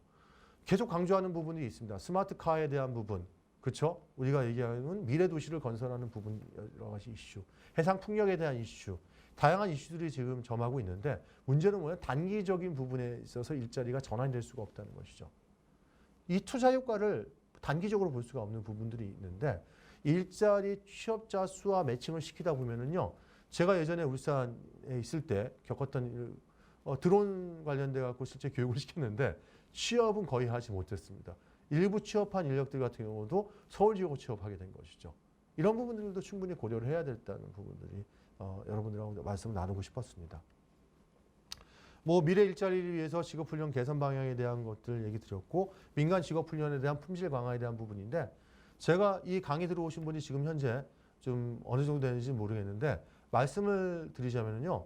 계속 강조하는 부분이 있습니다. 스마트카에 대한 부분, 그렇죠? 우리가 얘기하는 미래 도시를 건설하는 부분 여러 가지 이슈, 해상 풍력에 대한 이슈, 다양한 이슈들이 지금 점하고 있는데 문제는 뭐냐? 단기적인 부분에 있어서 일자리가 전환될 수가 없다는 것이죠. 이 투자 효과를 단기적으로 볼 수가 없는 부분들이 있는데 일자리 취업자 수와 매칭을 시키다 보면은요. 제가 예전에 울산에 있을 때 겪었던 드론 관련돼 갖고 실제 교육을 시켰는데 취업은 거의 하지 못했습니다. 일부 취업한 인력들 같은 경우도 서울 지역으로 취업하게 된 것이죠. 이런 부분들도 충분히 고려를 해야 된다는 부분들이 여러분들하고 말씀을 나누고 싶었습니다. 뭐 미래 일자리를 위해서 직업훈련 개선 방향에 대한 것들 얘기 드렸고 민간 직업훈련에 대한 품질 강화에 대한 부분인데 제가 이 강의 들어오신 분이 지금 현재 좀 어느 정도 되는지 모르겠는데 말씀을 드리자면요.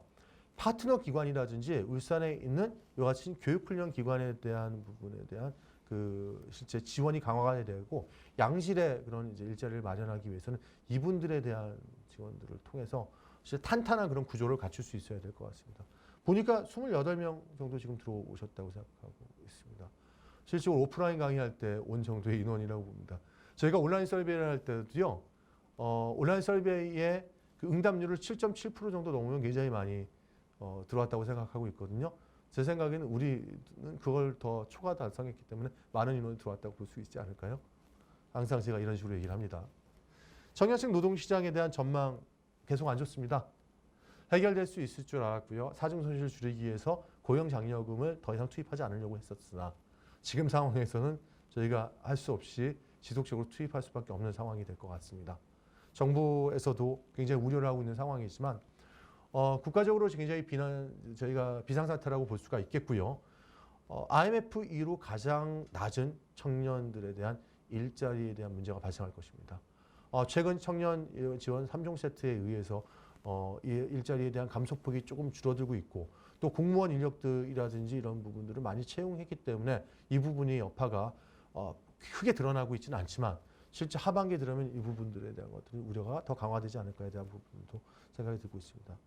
파트너 기관이라든지 울산에 있는 이와 같이 교육훈련 기관에 대한 부분에 대한 그 실제 지원이 강화가 되고 양질의 그런 이제 일자리를 마련하기 위해서는 이분들에 대한 지원들을 통해서 실제 탄탄한 그런 구조를 갖출 수 있어야 될 것 같습니다. 보니까 28명 정도 지금 들어오셨다고 생각하고 있습니다. 실제로 오프라인 강의할 때 온 정도의 인원이라고 봅니다. 저희가 온라인 설베이를 할 때도요. 온라인 설베이의 그 응답률을 7.7% 정도 넘으면 굉장히 많이 들어왔다고 생각하고 있거든요. 제 생각에는 우리는 그걸 더 초과 달성했기 때문에 많은 인원이 들어왔다고 볼 수 있지 않을까요? 항상 제가 이런 식으로 얘기를 합니다. 청년층 노동시장에 대한 전망 계속 안 좋습니다. 해결될 수 있을 줄 알았고요. 사중손실을 줄이기 위해서 고용장려금을 더 이상 투입하지 않으려고 했었으나 지금 상황에서는 저희가 할 수 없이 지속적으로 투입할 수밖에 없는 상황이 될 것 같습니다. 정부에서도 굉장히 우려를 하고 있는 상황이지만 국가적으로 굉장히 저희가 비상사태라고 볼 수가 있겠고요. IMF 이후 가장 낮은 청년들에 대한 일자리에 대한 문제가 발생할 것입니다. 최근 청년 지원 3종 세트에 의해서 이 일자리에 대한 감소폭이 조금 줄어들고 있고 또 공무원 인력들이라든지 이런 부분들을 많이 채용했기 때문에 이 부분이 여파가 크게 드러나고 있지는 않지만 실제 하반기에 들어오면 이 부분들에 대한 것들은 우려가 더 강화되지 않을까에 대한 부분도 생각이 들고 있습니다.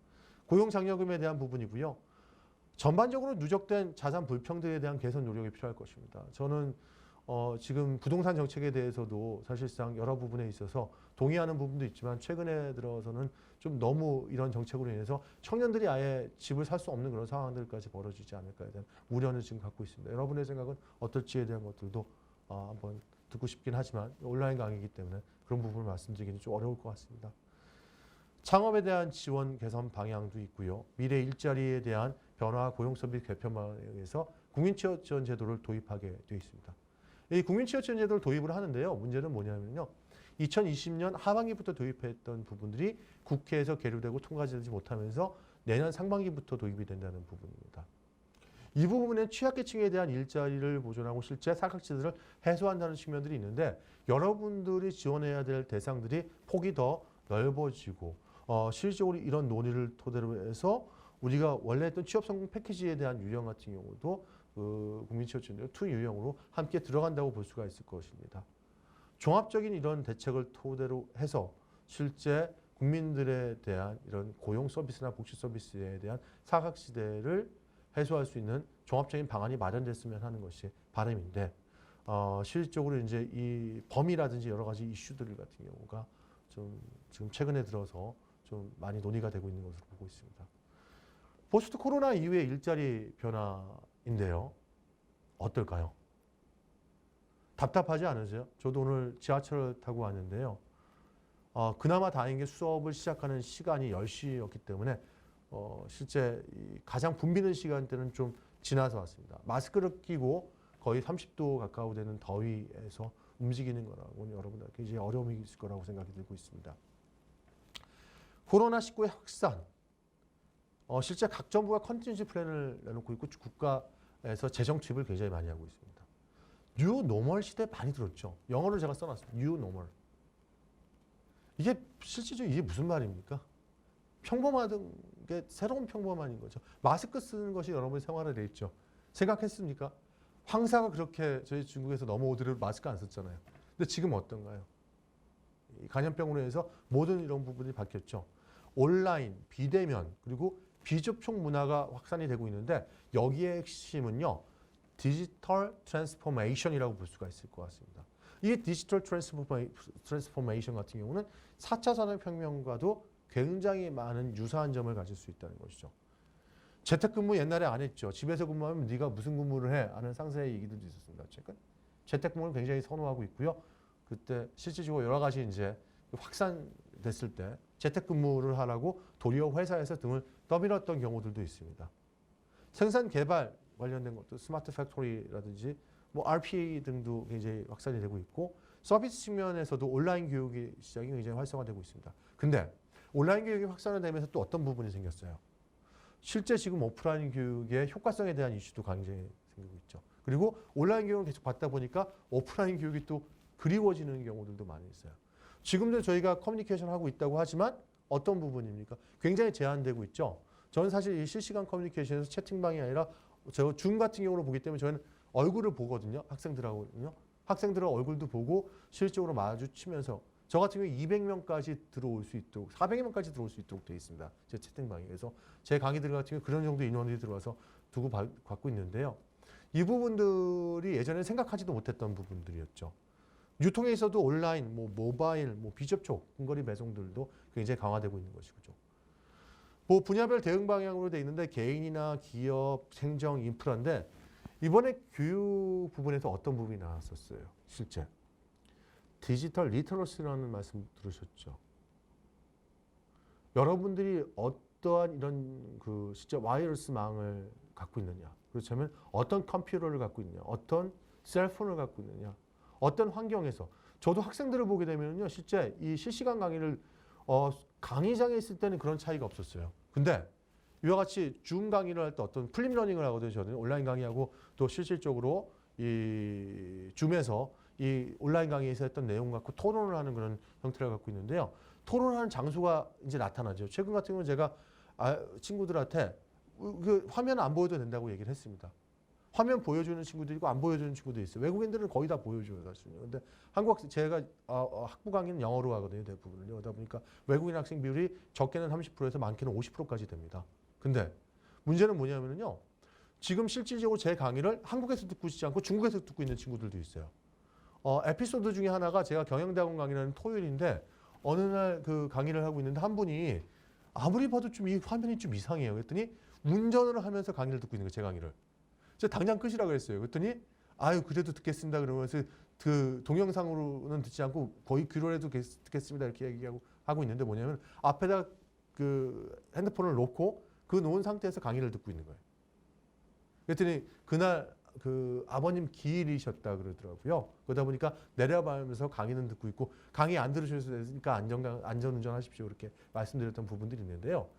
고용장려금에 대한 부분이고요. 전반적으로 누적된 자산 불평등에 대한 개선 노력이 필요할 것입니다. 저는 지금 부동산 정책에 대해서도 사실상 여러 부분에 있어서 동의하는 부분도 있지만 최근에 들어서는 좀 너무 이런 정책으로 인해서 청년들이 아예 집을 살 수 없는 그런 상황들까지 벌어지지 않을까에 대한 우려는 지금 갖고 있습니다. 여러분의 생각은 어떨지에 대한 것들도 한번 듣고 싶긴 하지만 온라인 강의이기 때문에 그런 부분을 말씀드리기는 좀 어려울 것 같습니다. 창업에 대한 지원 개선 방향도 있고요. 미래 일자리에 대한 변화 고용 서비스 개편에 의해서 국민취업 지원 제도를 도입하게 되어 있습니다. 이 국민취업 지원 제도를 도입을 하는데요. 문제는 뭐냐면요. 2020년 하반기부터 도입했던 부분들이 국회에서 계류되고 통과되지 못하면서 내년 상반기부터 도입이 된다는 부분입니다. 이 부분은 취약계층에 대한 일자리를 보존하고 실제 사각지대를 해소한다는 측면들이 있는데 여러분들이 지원해야 될 대상들이 폭이 더 넓어지고 실질적으로 이런 논의를 토대로 해서 우리가 원래 했던 취업 성공 패키지에 대한 유형 같은 경우도 그 국민취업지원제도 2 유형으로 함께 들어간다고 볼 수가 있을 것입니다. 종합적인 이런 대책을 토대로 해서 실제 국민들에 대한 이런 고용 서비스나 복지 서비스에 대한 사각지대를 해소할 수 있는 종합적인 방안이 마련됐으면 하는 것이 바람인데 실질적으로 이제 이 범위라든지 여러 가지 이슈들 같은 경우가 좀 지금 최근에 들어서 좀 많이 논의가 되고 있는 것으로 보고 있습니다. 포스트 코로나 이후의 일자리 변화인데요. 어떨까요? 답답하지 않으세요? 저도 오늘 지하철을 타고 왔는데요. 그나마 다행인 게 수업을 시작하는 시간이 10시였기 때문에 실제 가장 붐비는 시간대는 좀 지나서 왔습니다. 마스크를 끼고 거의 30도 가까이 되는 더위에서 움직이는 거라고는 여러분들께 굉장히 어려움이 있을 거라고 생각이 들고 있습니다. 코로나19의 확산, 실제 각 정부가 컨티전시 플랜을 내놓고 있고 국가에서 재정 투입을 굉장히 많이 하고 있습니다. 뉴 노멀 시대 많이 들었죠. 영어로 제가 써놨습니다. 뉴 노멀. 이게 실질적으로 이게 무슨 말입니까? 평범하던 게 새로운 평범한인 거죠. 마스크 쓰는 것이 여러분의 생활에 돼 있죠. 생각했습니까? 황사가 그렇게 저희 중국에서 넘어오더라도 마스크 안 썼잖아요. 근데 지금 어떤가요? 감염병으로 해서 모든 이런 부분이 바뀌었죠. 온라인, 비대면, 그리고 비접촉 문화가 확산이 되고 있는데 여기에 핵심은요. 디지털 트랜스포메이션이라고 볼 수가 있을 것 같습니다. 이 디지털 트랜스포메이션 같은 경우는 4차 산업혁명과도 굉장히 많은 유사한 점을 가질 수 있다는 것이죠. 재택근무 옛날에 안 했죠. 집에서 근무하면 네가 무슨 근무를 해? 하는 상사의 얘기들도 있었습니다. 최근 재택근무를 굉장히 선호하고 있고요. 그때 실질적으로 여러 가지 이제 확산됐을 때 재택근무를 하라고 도리어 회사에서 등을 떠밀었던 경우들도 있습니다. 생산 개발 관련된 것도 스마트 팩토리라든지 뭐 RPA 등도 굉장히 확산이 되고 있고 서비스 측면에서도 온라인 교육의 시장이 굉장히 활성화되고 있습니다. 근데 온라인 교육이 확산되면서 또 어떤 부분이 생겼어요? 실제 지금 오프라인 교육의 효과성에 대한 이슈도 굉장히 생기고 있죠. 그리고 온라인 교육을 계속 받다 보니까 오프라인 교육이 또 그리워지는 경우들도 많이 있어요. 지금도 저희가 커뮤니케이션 하고 있다고 하지만 어떤 부분입니까? 굉장히 제한되고 있죠. 저는 사실 이 실시간 커뮤니케이션에서 채팅방이 아니라 저 줌 같은 경우로 보기 때문에 저는 얼굴을 보거든요. 학생들하고는요. 학생들의 얼굴도 보고 실적으로 마주치면서 저 같은 경우 200명까지 들어올 수 있도록 400명까지 들어올 수 있도록 되어 있습니다. 제 채팅방에. 그래서 제 강의들 같은 경우 그런 정도 인원들이 들어와서 두고 받고 있는데요. 이 부분들이 예전에 생각하지도 못했던 부분들이었죠. 유통에 있어도 온라인, 뭐 모바일, 뭐 비접촉, 근거리 배송들도 굉장히 강화되고 있는 것이죠. 뭐 분야별 대응 방향으로 돼 있는데 개인이나 기업, 행정, 인프라인데 이번에 교육 부분에서 어떤 부분이 나왔었어요? 실제. 디지털 리터러시라는 말씀 들으셨죠? 여러분들이 어떠한 이런 그 실제 와이어리스 망을 갖고 있느냐? 그렇다면 어떤 컴퓨터를 갖고 있느냐? 어떤 셀폰을 갖고 있느냐? 어떤 환경에서 저도 학생들을 보게 되면요, 실제 이 실시간 강의를 강의장에 있을 때는 그런 차이가 없었어요. 근데 이와 같이 줌 강의를 할 때 어떤 플립 러닝을 하거든요. 저는 온라인 강의하고 또 실질적으로 이 줌에서 이 온라인 강의에서 했던 내용 갖고 토론을 하는 그런 형태를 갖고 있는데요. 토론하는 장소가 이제 나타나죠. 최근 같은 경우는 제가 친구들한테 그 화면 안 보여도 된다고 얘기를 했습니다. 화면 보여주는 친구도 있고 안 보여주는 친구도 있어요. 외국인들은 거의 다 보여줘요, 사실은. 근데 제가 학부 강의는 영어로 하거든요, 대부분은요. 그러다 보니까 외국인 학생 비율이 적게는 30%에서 많게는 50%까지 됩니다. 근데 문제는 뭐냐면요. 지금 실질적으로 제 강의를 한국에서 듣고 있지 않고 중국에서 듣고 있는 친구들도 있어요. 에피소드 중에 하나가 제가 경영대학원 강의라는 토요일인데 어느 날 그 강의를 하고 있는데 한 분이 아무리 봐도 좀 이 화면이 좀 이상해요. 그랬더니 운전을 하면서 강의를 듣고 있는 거예요, 제 강의를. 제가 당장 끄시라고 했어요. 그랬더니 아유 그래도 듣겠습니다. 그러면서 그 동영상으로는 듣지 않고 거의 귀로라도 듣겠습니다. 이렇게 얘기하고 있는데 뭐냐면 앞에다 그 핸드폰을 놓고 그 놓은 상태에서 강의를 듣고 있는 거예요. 그랬더니 그날 그 아버님 기일이셨다 그러더라고요. 그러다 보니까 내려가면서 강의는 듣고 있고 강의 안 들으셨으니까 안전운전 하십시오. 이렇게 말씀드렸던 부분들이 있는데요.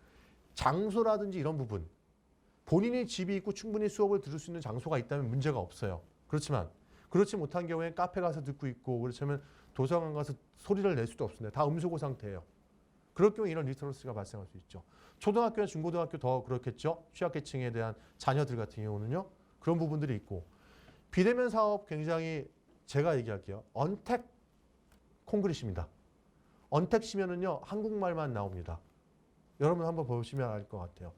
장소라든지 이런 부분. 본인의 집이 있고 충분히 수업을 들을 수 있는 장소가 있다면 문제가 없어요. 그렇지만 그렇지 못한 경우에 카페 가서 듣고 있고 그렇다면 도서관 가서 소리를 낼 수도 없습니다. 다 음소거 상태예요. 그럴 경우 이런 리터러시가 발생할 수 있죠. 초등학교나 중고등학교 더 그렇겠죠. 취약계층에 대한 자녀들 같은 경우는요. 그런 부분들이 있고 비대면 사업 굉장히 제가 얘기할게요. 언택 콩그리시입니다. 언택 시면은요. 한국말만 나옵니다. 여러분 한번 보시면 알 것 같아요.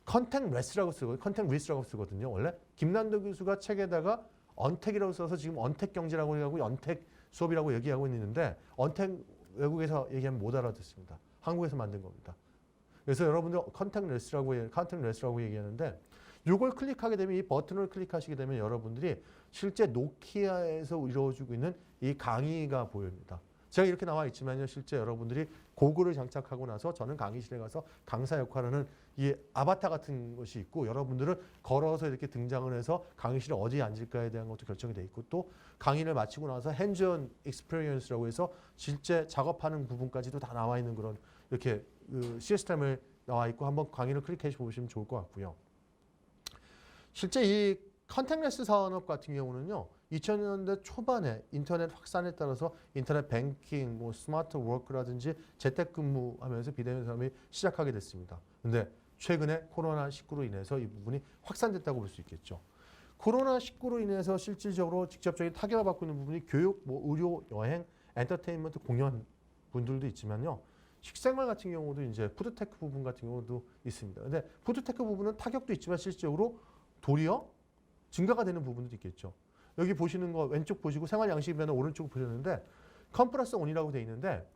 컨택레스라고 쓰거든요. 컨택리스라고 쓰거든요. 원래 김난도 교수가 책에다가 언택이라고 써서 지금 언택 경제라고 얘기하고 언택 수업이라고 얘기하고 있는데 언택 외국에서 얘기하면 못 알아듣습니다. 한국에서 만든 겁니다. 그래서 여러분들 컨택레스라고 얘기하는데 이걸 클릭하게 되면 이 버튼을 클릭하시게 되면 여러분들이 실제 노키아에서 이루어지고 있는 이 강의가 보입니다. 제가 이렇게 나와 있지만요. 실제 여러분들이 고글을 장착하고 나서 저는 강의실에 가서 강사 역할하는 이 아바타 같은 것이 있고 여러분들은 걸어서 이렇게 등장을 해서 강의실에 어디에 앉을까에 대한 것도 결정이 돼 있고 또 강의를 마치고 나서 핸즈온 익스피리언스라고 해서 실제 작업하는 부분까지도 다 나와 있는 그런 이렇게 시스템을 나와 있고 한번 강의를 클릭해 보시면 좋을 것 같고요. 실제 이 컨택레스 산업 같은 경우는요. 2000년대 초반에 인터넷 확산에 따라서 인터넷 뱅킹, 뭐 스마트 워크라든지 재택근무하면서 비대면 산업이 시작하게 됐습니다. 근데 최근에 코로나19로 인해서 이 부분이 확산됐다고 볼 수 있겠죠. 코로나19로 인해서 실질적으로 직접적인 타격을 받고 있는 부분이 교육, 뭐 의료, 여행, 엔터테인먼트, 공연 분들도 있지만요. 식생활 같은 경우도 이제 푸드테크 부분 같은 경우도 있습니다. 근데 푸드테크 부분은 타격도 있지만 실질적으로 도리어 증가가 되는 부분도 있겠죠. 여기 보시는 거 왼쪽 보시고 생활 양식 변화 오른쪽 보셨는데 컴프레스 온이라고 되어 있는데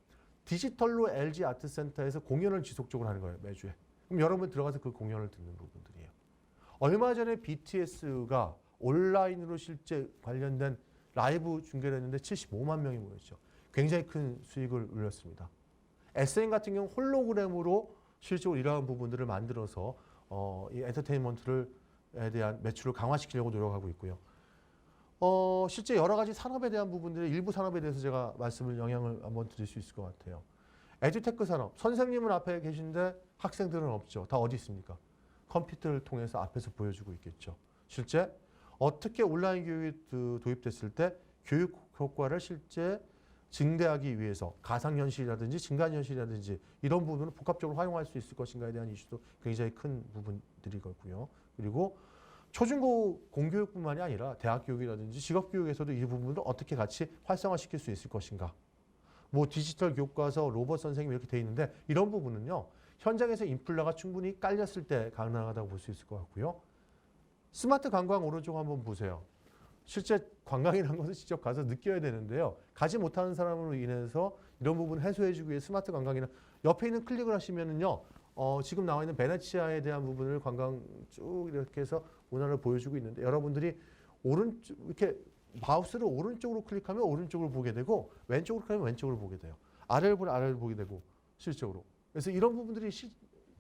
디지털로 LG 아트센터에서 공연을 지속적으로 하는 거예요. 매주에. 그럼 여러분 들어가서 그 공연을 듣는 부분들이에요. 얼마 전에 BTS가 온라인으로 실제 관련된 라이브 중계를 했는데 75만 명이 모였죠. 굉장히 큰 수익을 올렸습니다. SM 같은 경우 홀로그램으로 실제로 이러한 부분들을 만들어서 이 엔터테인먼트에 대한 매출을 강화시키려고 노력하고 있고요. 실제 여러 가지 산업에 대한 부분들의 일부 산업에 대해서 제가 영향을 한번 드릴 수 있을 것 같아요. 에듀테크 산업, 선생님은 앞에 계신데 학생들은 없죠. 다 어디 있습니까? 컴퓨터를 통해서 앞에서 보여주고 있겠죠. 실제 어떻게 온라인 교육이 도입됐을 때 교육 효과를 실제 증대하기 위해서 가상현실이라든지 증강현실이라든지 이런 부분을 복합적으로 활용할 수 있을 것인가에 대한 이슈도 굉장히 큰 부분들이고요. 그리고 초중고 공교육뿐만이 아니라 대학 교육이라든지 직업 교육에서도 이 부분을 어떻게 같이 활성화시킬 수 있을 것인가. 뭐 디지털 교과서, 로봇 선생님 이렇게 돼 있는데 이런 부분은요. 현장에서 인플라가 충분히 깔렸을 때 가능하다고 볼 수 있을 것 같고요. 스마트 관광 오른쪽 한번 보세요. 실제 관광이라는 것을 직접 가서 느껴야 되는데요. 가지 못하는 사람으로 인해서 이런 부분을 해소해주기 위해 스마트 관광이나 옆에 있는 클릭을 하시면은요. 지금 나와 있는 베네치아에 대한 부분을 관광 쭉 이렇게 해서 문화를 보여주고 있는데 여러분들이 오른쪽 이렇게 마우스를 오른쪽으로 클릭하면 오른쪽을 보게 되고 왼쪽으로 클릭하면 왼쪽을 보게 돼요. 아래를 보면 아래를 보게 되고 실적으로. 그래서 이런 부분들이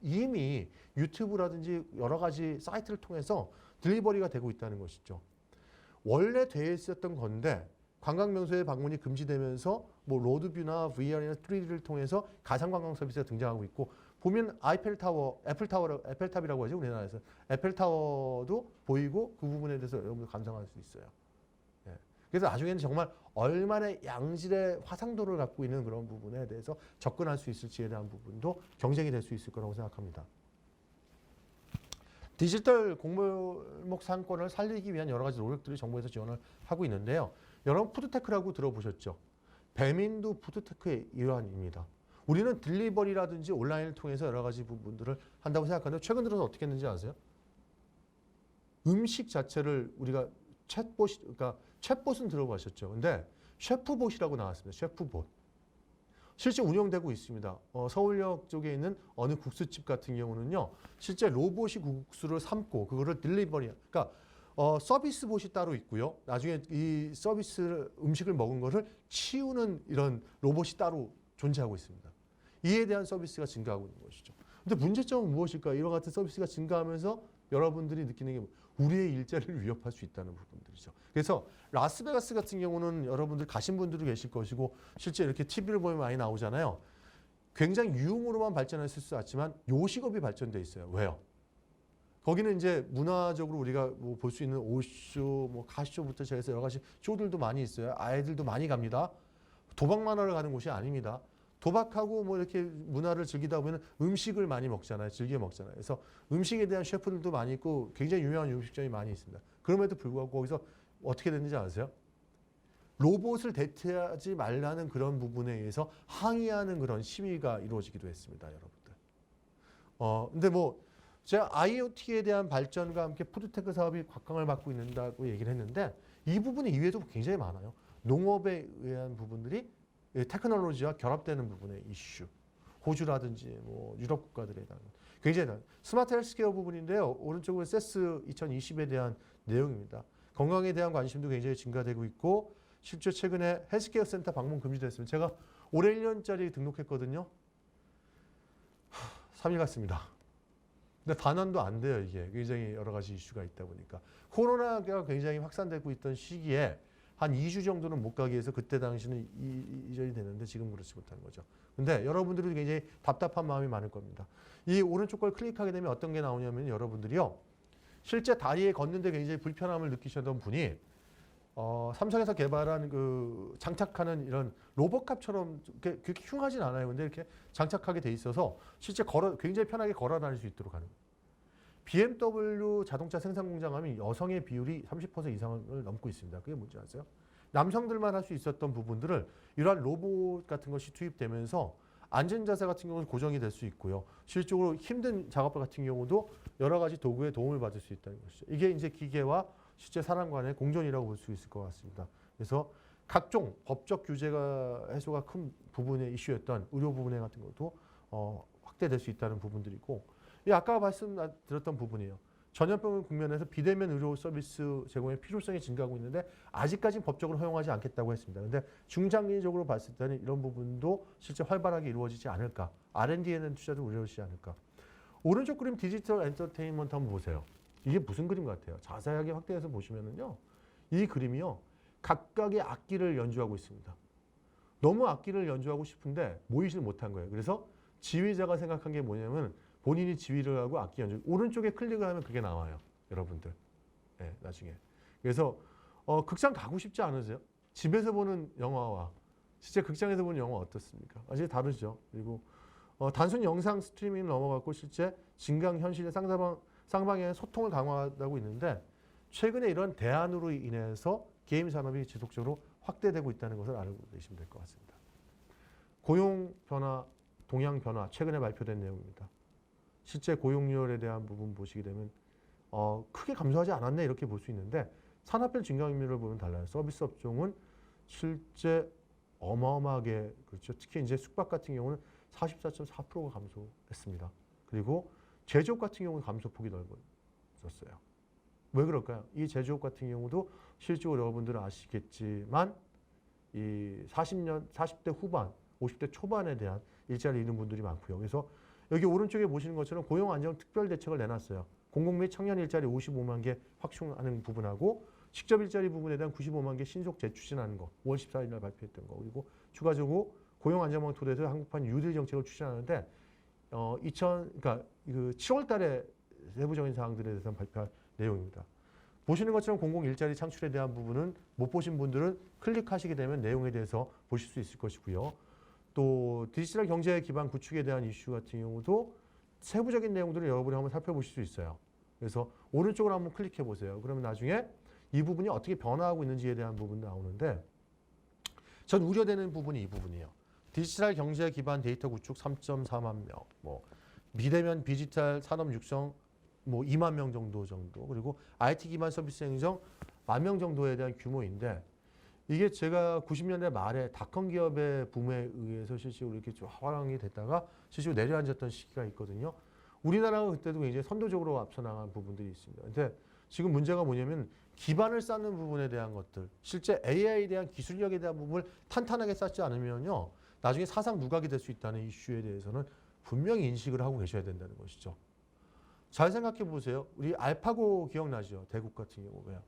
이미 유튜브라든지 여러 가지 사이트를 통해서 딜리버리가 되고 있다는 것이죠. 원래 돼 있었던 건데 관광명소의 방문이 금지되면서 뭐 로드뷰나 VR이나 3D를 통해서 가상관광 서비스가 등장하고 있고 보면 에펠탑이라고 하죠. 우리나라에서. 에펠타워도 보이고 그 부분에 대해서 여러분들 감상할 수 있어요. 예. 그래서 나중에는 정말 얼마나 양질의 화상도를 갖고 있는 그런 부분에 대해서 접근할 수 있을지에 대한 부분도 경쟁이 될 수 있을 거라고 생각합니다. 디지털 공몰목 상권을 살리기 위한 여러 가지 노력들이 정부에서 지원을 하고 있는데요. 여러분 푸드테크라고 들어보셨죠? 배민도 푸드테크의 일환입니다. 우리는 딜리버리라든지 온라인을 통해서 여러 가지 부분들을 한다고 생각하는데 최근 들어서 어떻게 했는지 아세요? 음식 자체를 우리가 그러니까 챗봇은 들어보셨죠? 근데 셰프봇이라고 나왔습니다. 셰프봇. 실제 운영되고 있습니다. 서울역 쪽에 있는 어느 국수집 같은 경우는요. 실제 로봇이 국수를 삶고 그거를 딜리버리, 그러니까 서비스 봇이 따로 있고요. 나중에 이 서비스 음식을 먹은 거를 치우는 이런 로봇이 따로 존재하고 있습니다. 이에 대한 서비스가 증가하고 있는 것이죠. 근데 문제점은 무엇일까? 이와 같은 서비스가 증가하면서 여러분들이 느끼는 게 우리의 일자리를 위협할 수 있다는 부분들이죠. 그래서 라스베가스 같은 경우는 여러분들 가신 분들도 계실 것이고 실제 이렇게 TV를 보면 많이 나오잖아요. 굉장히 유흥으로만 발전했을 수 있지만 요식업이 발전돼 있어요. 왜요? 거기는 이제 문화적으로 우리가 뭐 볼 수 있는 옷쇼, 뭐 가쇼부터 시작해서 여러 가지 쇼들도 많이 있어요. 아이들도 많이 갑니다. 도박만 하러 가는 곳이 아닙니다. 도박하고 뭐 이렇게 문화를 즐기다 보면 음식을 많이 먹잖아요. 즐겨 먹잖아요. 그래서 음식에 대한 셰프들도 많이 있고 굉장히 유명한 음식점이 많이 있습니다. 그럼에도 불구하고 거기서 어떻게 됐는지 아세요? 로봇을 대체하지 말라는 그런 부분에 의해서 항의하는 그런 시위가 이루어지기도 했습니다, 여러분들. 근데 뭐 제가 IoT에 대한 발전과 함께 푸드테크 사업이 각광을 받고 있는다고 얘기를 했는데 이 부분이 이외에도 굉장히 많아요. 농업에 의한 부분들이 테크놀로지와 결합되는 부분의 이슈. 호주라든지 뭐 유럽 국가들에 대한 굉장히 스마트 헬스케어 부분인데요. 오른쪽은 세스 2020에 대한 내용입니다. 건강에 대한 관심도 굉장히 증가되고 있고 실제 최근에 헬스케어 센터 방문 금지됐습니다. 제가 올해 1년짜리 등록했거든요. 3일 갔습니다. 근데 반환도 안 돼요, 이게. 굉장히 여러 가지 이슈가 있다 보니까. 코로나가 굉장히 확산되고 있던 시기에 한 2주 정도는 못 가게 해서 그때 당시는 이전이 되는데 지금 그렇지 못한 거죠. 근데 여러분들도 굉장히 답답한 마음이 많을 겁니다. 이 오른쪽 걸 클릭하게 되면 어떤 게 나오냐면 여러분들이요. 실제 다리에 걷는데 굉장히 불편함을 느끼셨던 분이 삼성에서 개발한 그 장착하는 이런 로봇캅처럼 그렇게 흉하진 않아요. 근데 이렇게 장착하게 돼 있어서 실제 굉장히 편하게 걸어 다닐 수 있도록 하는 거예요. BMW 자동차 생산 공장 하면 여성의 비율이 30% 이상을 넘고 있습니다. 그게 뭔지 아세요? 남성들만 할 수 있었던 부분들을 이러한 로봇 같은 것이 투입되면서 안전자세 같은 경우는 고정이 될 수 있고요. 실질적으로 힘든 작업 같은 경우도 여러 가지 도구의 도움을 받을 수 있다는 것이죠. 이게 이제 기계와 실제 사람 간의 공존이라고 볼 수 있을 것 같습니다. 그래서 각종 법적 규제가 해소가 큰 부분의 이슈였던 의료 부분에 같은 것도 확대될 수 있다는 부분들이고 이 아까 말씀드렸던 부분이에요. 전염병을 국면에서 비대면 의료 서비스 제공의 필요성이 증가하고 있는데 아직까지는 법적으로 허용하지 않겠다고 했습니다. 그런데 중장기적으로 봤을 때는 이런 부분도 실제 활발하게 이루어지지 않을까. R&D에는 투자도 우려하지 않을까. 오른쪽 그림 디지털 엔터테인먼트 한번 보세요. 이게 무슨 그림 같아요? 자세하게 확대해서 보시면은요. 이 그림이요. 각각의 악기를 연주하고 있습니다. 너무 악기를 연주하고 싶은데 모이질 못한 거예요. 그래서 지휘자가 생각한 게 뭐냐면 본인이 지휘를 하고 악기 연주. 오른쪽에 클릭을 하면 그게 나와요. 여러분들. 네, 나중에. 그래서 극장 가고 싶지 않으세요? 집에서 보는 영화와 실제 극장에서 보는 영화 어떻습니까? 아직 다르죠. 그리고 단순 영상 스트리밍을 넘어갔고 실제 증강현실의 쌍방향의 소통을 강화하고 있는데 최근에 이런 대안으로 인해서 게임 산업이 지속적으로 확대되고 있다는 것을 알고 계시면 될 것 같습니다. 고용 변화, 동향 변화 최근에 발표된 내용입니다. 실제 고용률에 대한 부분 보시게 되면 크게 감소하지 않았네 이렇게 볼 수 있는데 산업별 증가율을 보면 달라요. 서비스 업종은 실제 어마어마하게 그렇죠. 특히 이제 숙박 같은 경우는 44.4%가 감소했습니다. 그리고 제조업 같은 경우는 감소폭이 넓어졌어요. 왜 그럴까요? 이 제조업 같은 경우도 실제로 여러분들은 아시겠지만 이 40대 후반, 50대 초반에 대한 일자리 잃는 분들이 많고요. 그래서 여기 오른쪽에 보시는 것처럼 고용 안정 특별 대책을 내놨어요. 공공 및 청년 일자리 55만 개 확충하는 부분하고 직접 일자리 부분에 대한 95만 개 신속 재추진하는 거. 5월 14일 날 발표했던 거. 그리고 추가적으로 고용 안정망 토대에서 한국판 뉴딜 정책을 추진하는데 그러니까 그 7월 달에 세부적인 사항들에 대해서 발표할 내용입니다. 보시는 것처럼 공공 일자리 창출에 대한 부분은 못 보신 분들은 클릭하시게 되면 내용에 대해서 보실 수 있을 것이고요. 또 디지털 경제 기반 구축에 대한 이슈 같은 경우도 세부적인 내용들을 여러분이 한번 살펴보실 수 있어요. 그래서 오른쪽으로 한번 클릭해 보세요. 그러면 나중에 이 부분이 어떻게 변화하고 있는지에 대한 부분도 나오는데 전 우려되는 부분이 이 부분이에요. 디지털 경제 기반 데이터 구축 3.4만 명, 뭐 비대면 디지털 산업 육성 뭐 2만 명 정도 그리고 IT 기반 서비스 행정 1만 명 정도에 대한 규모인데 이게 제가 90년대 말에 닷컴 기업의 붐에 의해서 실제로 이렇게 좀 화랑이 됐다가 실제로 내려앉았던 시기가 있거든요. 우리나라가 그때도 굉장히 선도적으로 앞서 나간 부분들이 있습니다. 근데 지금 문제가 뭐냐면 기반을 쌓는 부분에 대한 것들, 실제 AI에 대한 기술력에 대한 부분을 탄탄하게 쌓지 않으면요. 나중에 사상 누각이 될 수 있다는 이슈에 대해서는 분명히 인식을 하고 계셔야 된다는 것이죠. 잘 생각해 보세요. 우리 알파고 기억나죠? 대국 같은 경우가요.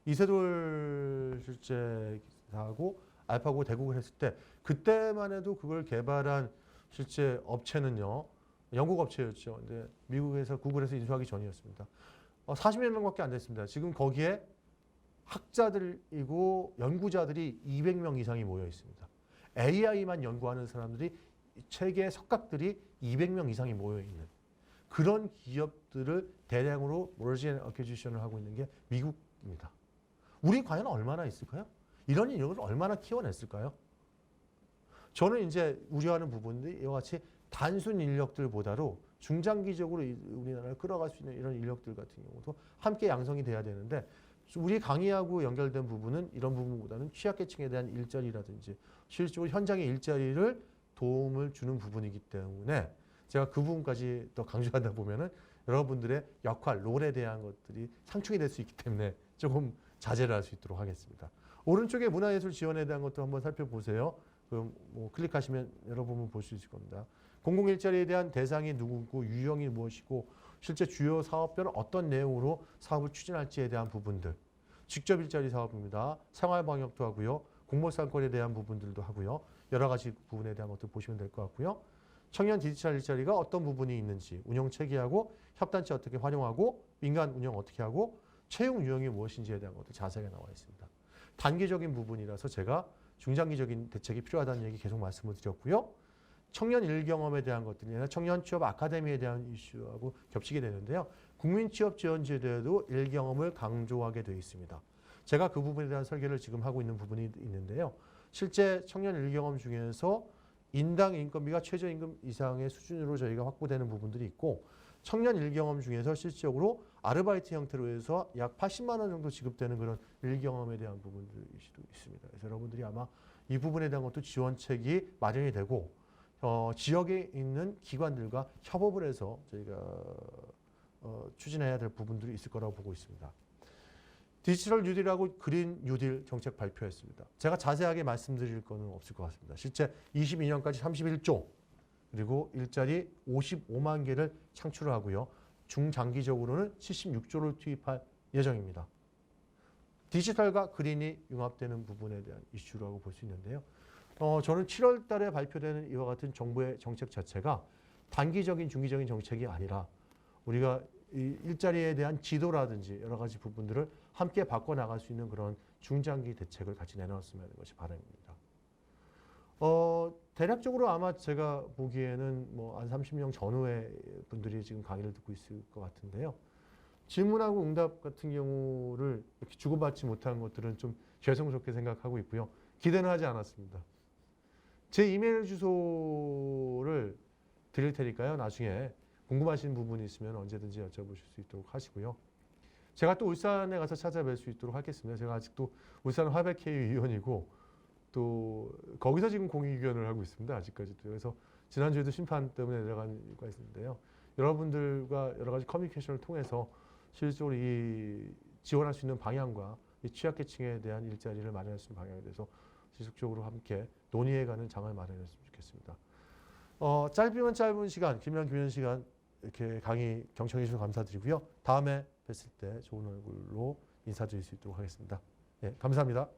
이세돌 실제 기사하고 알파고 대국을 했을 때 그때만 해도 그걸 개발한 실제 업체는요. 영국 업체였죠. 근데 미국에서 구글에서 인수하기 전이었습니다. 40여 명밖에 안 됐습니다. 지금 거기에 학자들이고 연구자들이 200명 이상이 모여 있습니다. AI만 연구하는 사람들이 체계 석각들이 200명 이상이 모여 있는 그런 기업들을 대량으로 머지 앤 어퀴지션을 하고 있는 게 미국입니다. 우리 과연 얼마나 있을까요? 이런 인력을 얼마나 키워냈을까요? 저는 이제 우려하는 부분들이 이와 같이 단순 인력들보다도 중장기적으로 우리나라를 끌어갈 수 있는 이런 인력들 같은 경우도 함께 양성이 돼야 되는데 우리 강의하고 연결된 부분은 이런 부분보다는 취약계층에 대한 일자리라든지 실질적으로 현장의 일자리를 도움을 주는 부분이기 때문에 제가 그 부분까지 더 강조하다 보면은 여러분들의 역할, 롤에 대한 것들이 상충이 될 수 있기 때문에 조금 자제를 할 수 있도록 하겠습니다. 오른쪽에 문화예술 지원에 대한 것도 한번 살펴보세요. 그럼 뭐 클릭하시면 여러분은 볼 수 있을 겁니다. 공공일자리에 대한 대상이 누구고 유형이 무엇이고 실제 주요 사업별은 어떤 내용으로 사업을 추진할지에 대한 부분들. 직접 일자리 사업입니다. 생활방역도 하고요. 공모상권에 대한 부분들도 하고요. 여러 가지 부분에 대한 것들 보시면 될 것 같고요. 청년 디지털 일자리가 어떤 부분이 있는지, 운영체계하고 협단체 어떻게 활용하고, 민간 운영 어떻게 하고, 채용 유형이 무엇인지에 대한 것도 자세하게 나와 있습니다. 단기적인 부분이라서 제가 중장기적인 대책이 필요하다는 얘기 계속 말씀을 드렸고요. 청년 일경험에 대한 것들이 아니라 청년 취업 아카데미에 대한 이슈하고 겹치게 되는데요. 국민취업지원제도에도 일경험을 강조하게 되어 있습니다. 제가 그 부분에 대한 설계를 지금 하고 있는 부분이 있는데요. 실제 청년 일경험 중에서 인당 인건비가 최저임금 이상의 수준으로 저희가 확보되는 부분들이 있고 청년 일경험 중에서 실질적으로 아르바이트 형태로 해서 약 80만 원 정도 지급되는 그런 일경험에 대한 부분들이 있습니다. 그래서 여러분들이 아마 이 부분에 대한 것도 지원책이 마련이 되고 지역에 있는 기관들과 협업을 해서 저희가 추진해야 될 부분들이 있을 거라고 보고 있습니다. 디지털 뉴딜하고 그린 뉴딜 정책 발표했습니다. 제가 자세하게 말씀드릴 거는 없을 것 같습니다. 실제 22년까지 31조 그리고 일자리 55만 개를 창출을 하고요. 중장기적으로는 76조를 투입할 예정입니다. 디지털과 그린이 융합되는 부분에 대한 이슈라고 볼 수 있는데요. 저는 7월 달에 발표되는 이와 같은 정부의 정책 자체가 단기적인, 중기적인 정책이 아니라 우리가 이 일자리에 대한 지도라든지 여러 가지 부분들을 함께 바꿔나갈 수 있는 그런 중장기 대책을 같이 내놨으면 하는 것이 바람입니다. 대략적으로 아마 제가 보기에는 뭐 한 30명 전후의 분들이 지금 강의를 듣고 있을 것 같은데요. 질문하고 응답 같은 경우를 이렇게 주고받지 못한 것들은 좀 죄송스럽게 생각하고 있고요. 기대는 하지 않았습니다. 제 이메일 주소를 드릴 테니까요. 나중에 궁금하신 부분이 있으면 언제든지 여쭤보실 수 있도록 하시고요. 제가 또 울산에 가서 찾아뵐 수 있도록 하겠습니다. 제가 아직도 울산 화백회의 위원이고 또 거기서 지금 공익위원을 하고 있습니다. 아직까지도. 그래서 지난주에도 심판 때문에 내려간 이유가 있는데요. 여러분들과 여러 가지 커뮤니케이션을 통해서 실질적으로 이 지원할 수 있는 방향과 이 취약계층에 대한 일자리를 마련할 수 있는 방향에 대해서 지속적으로 함께 논의해가는 장을 마련했으면 좋겠습니다. 짧으면 짧은 시간, 길면 시간 이렇게 강의 경청해 주셔서 감사드리고요. 다음에 뵀을 때 좋은 얼굴로 인사드릴 수 있도록 하겠습니다. 네, 감사합니다.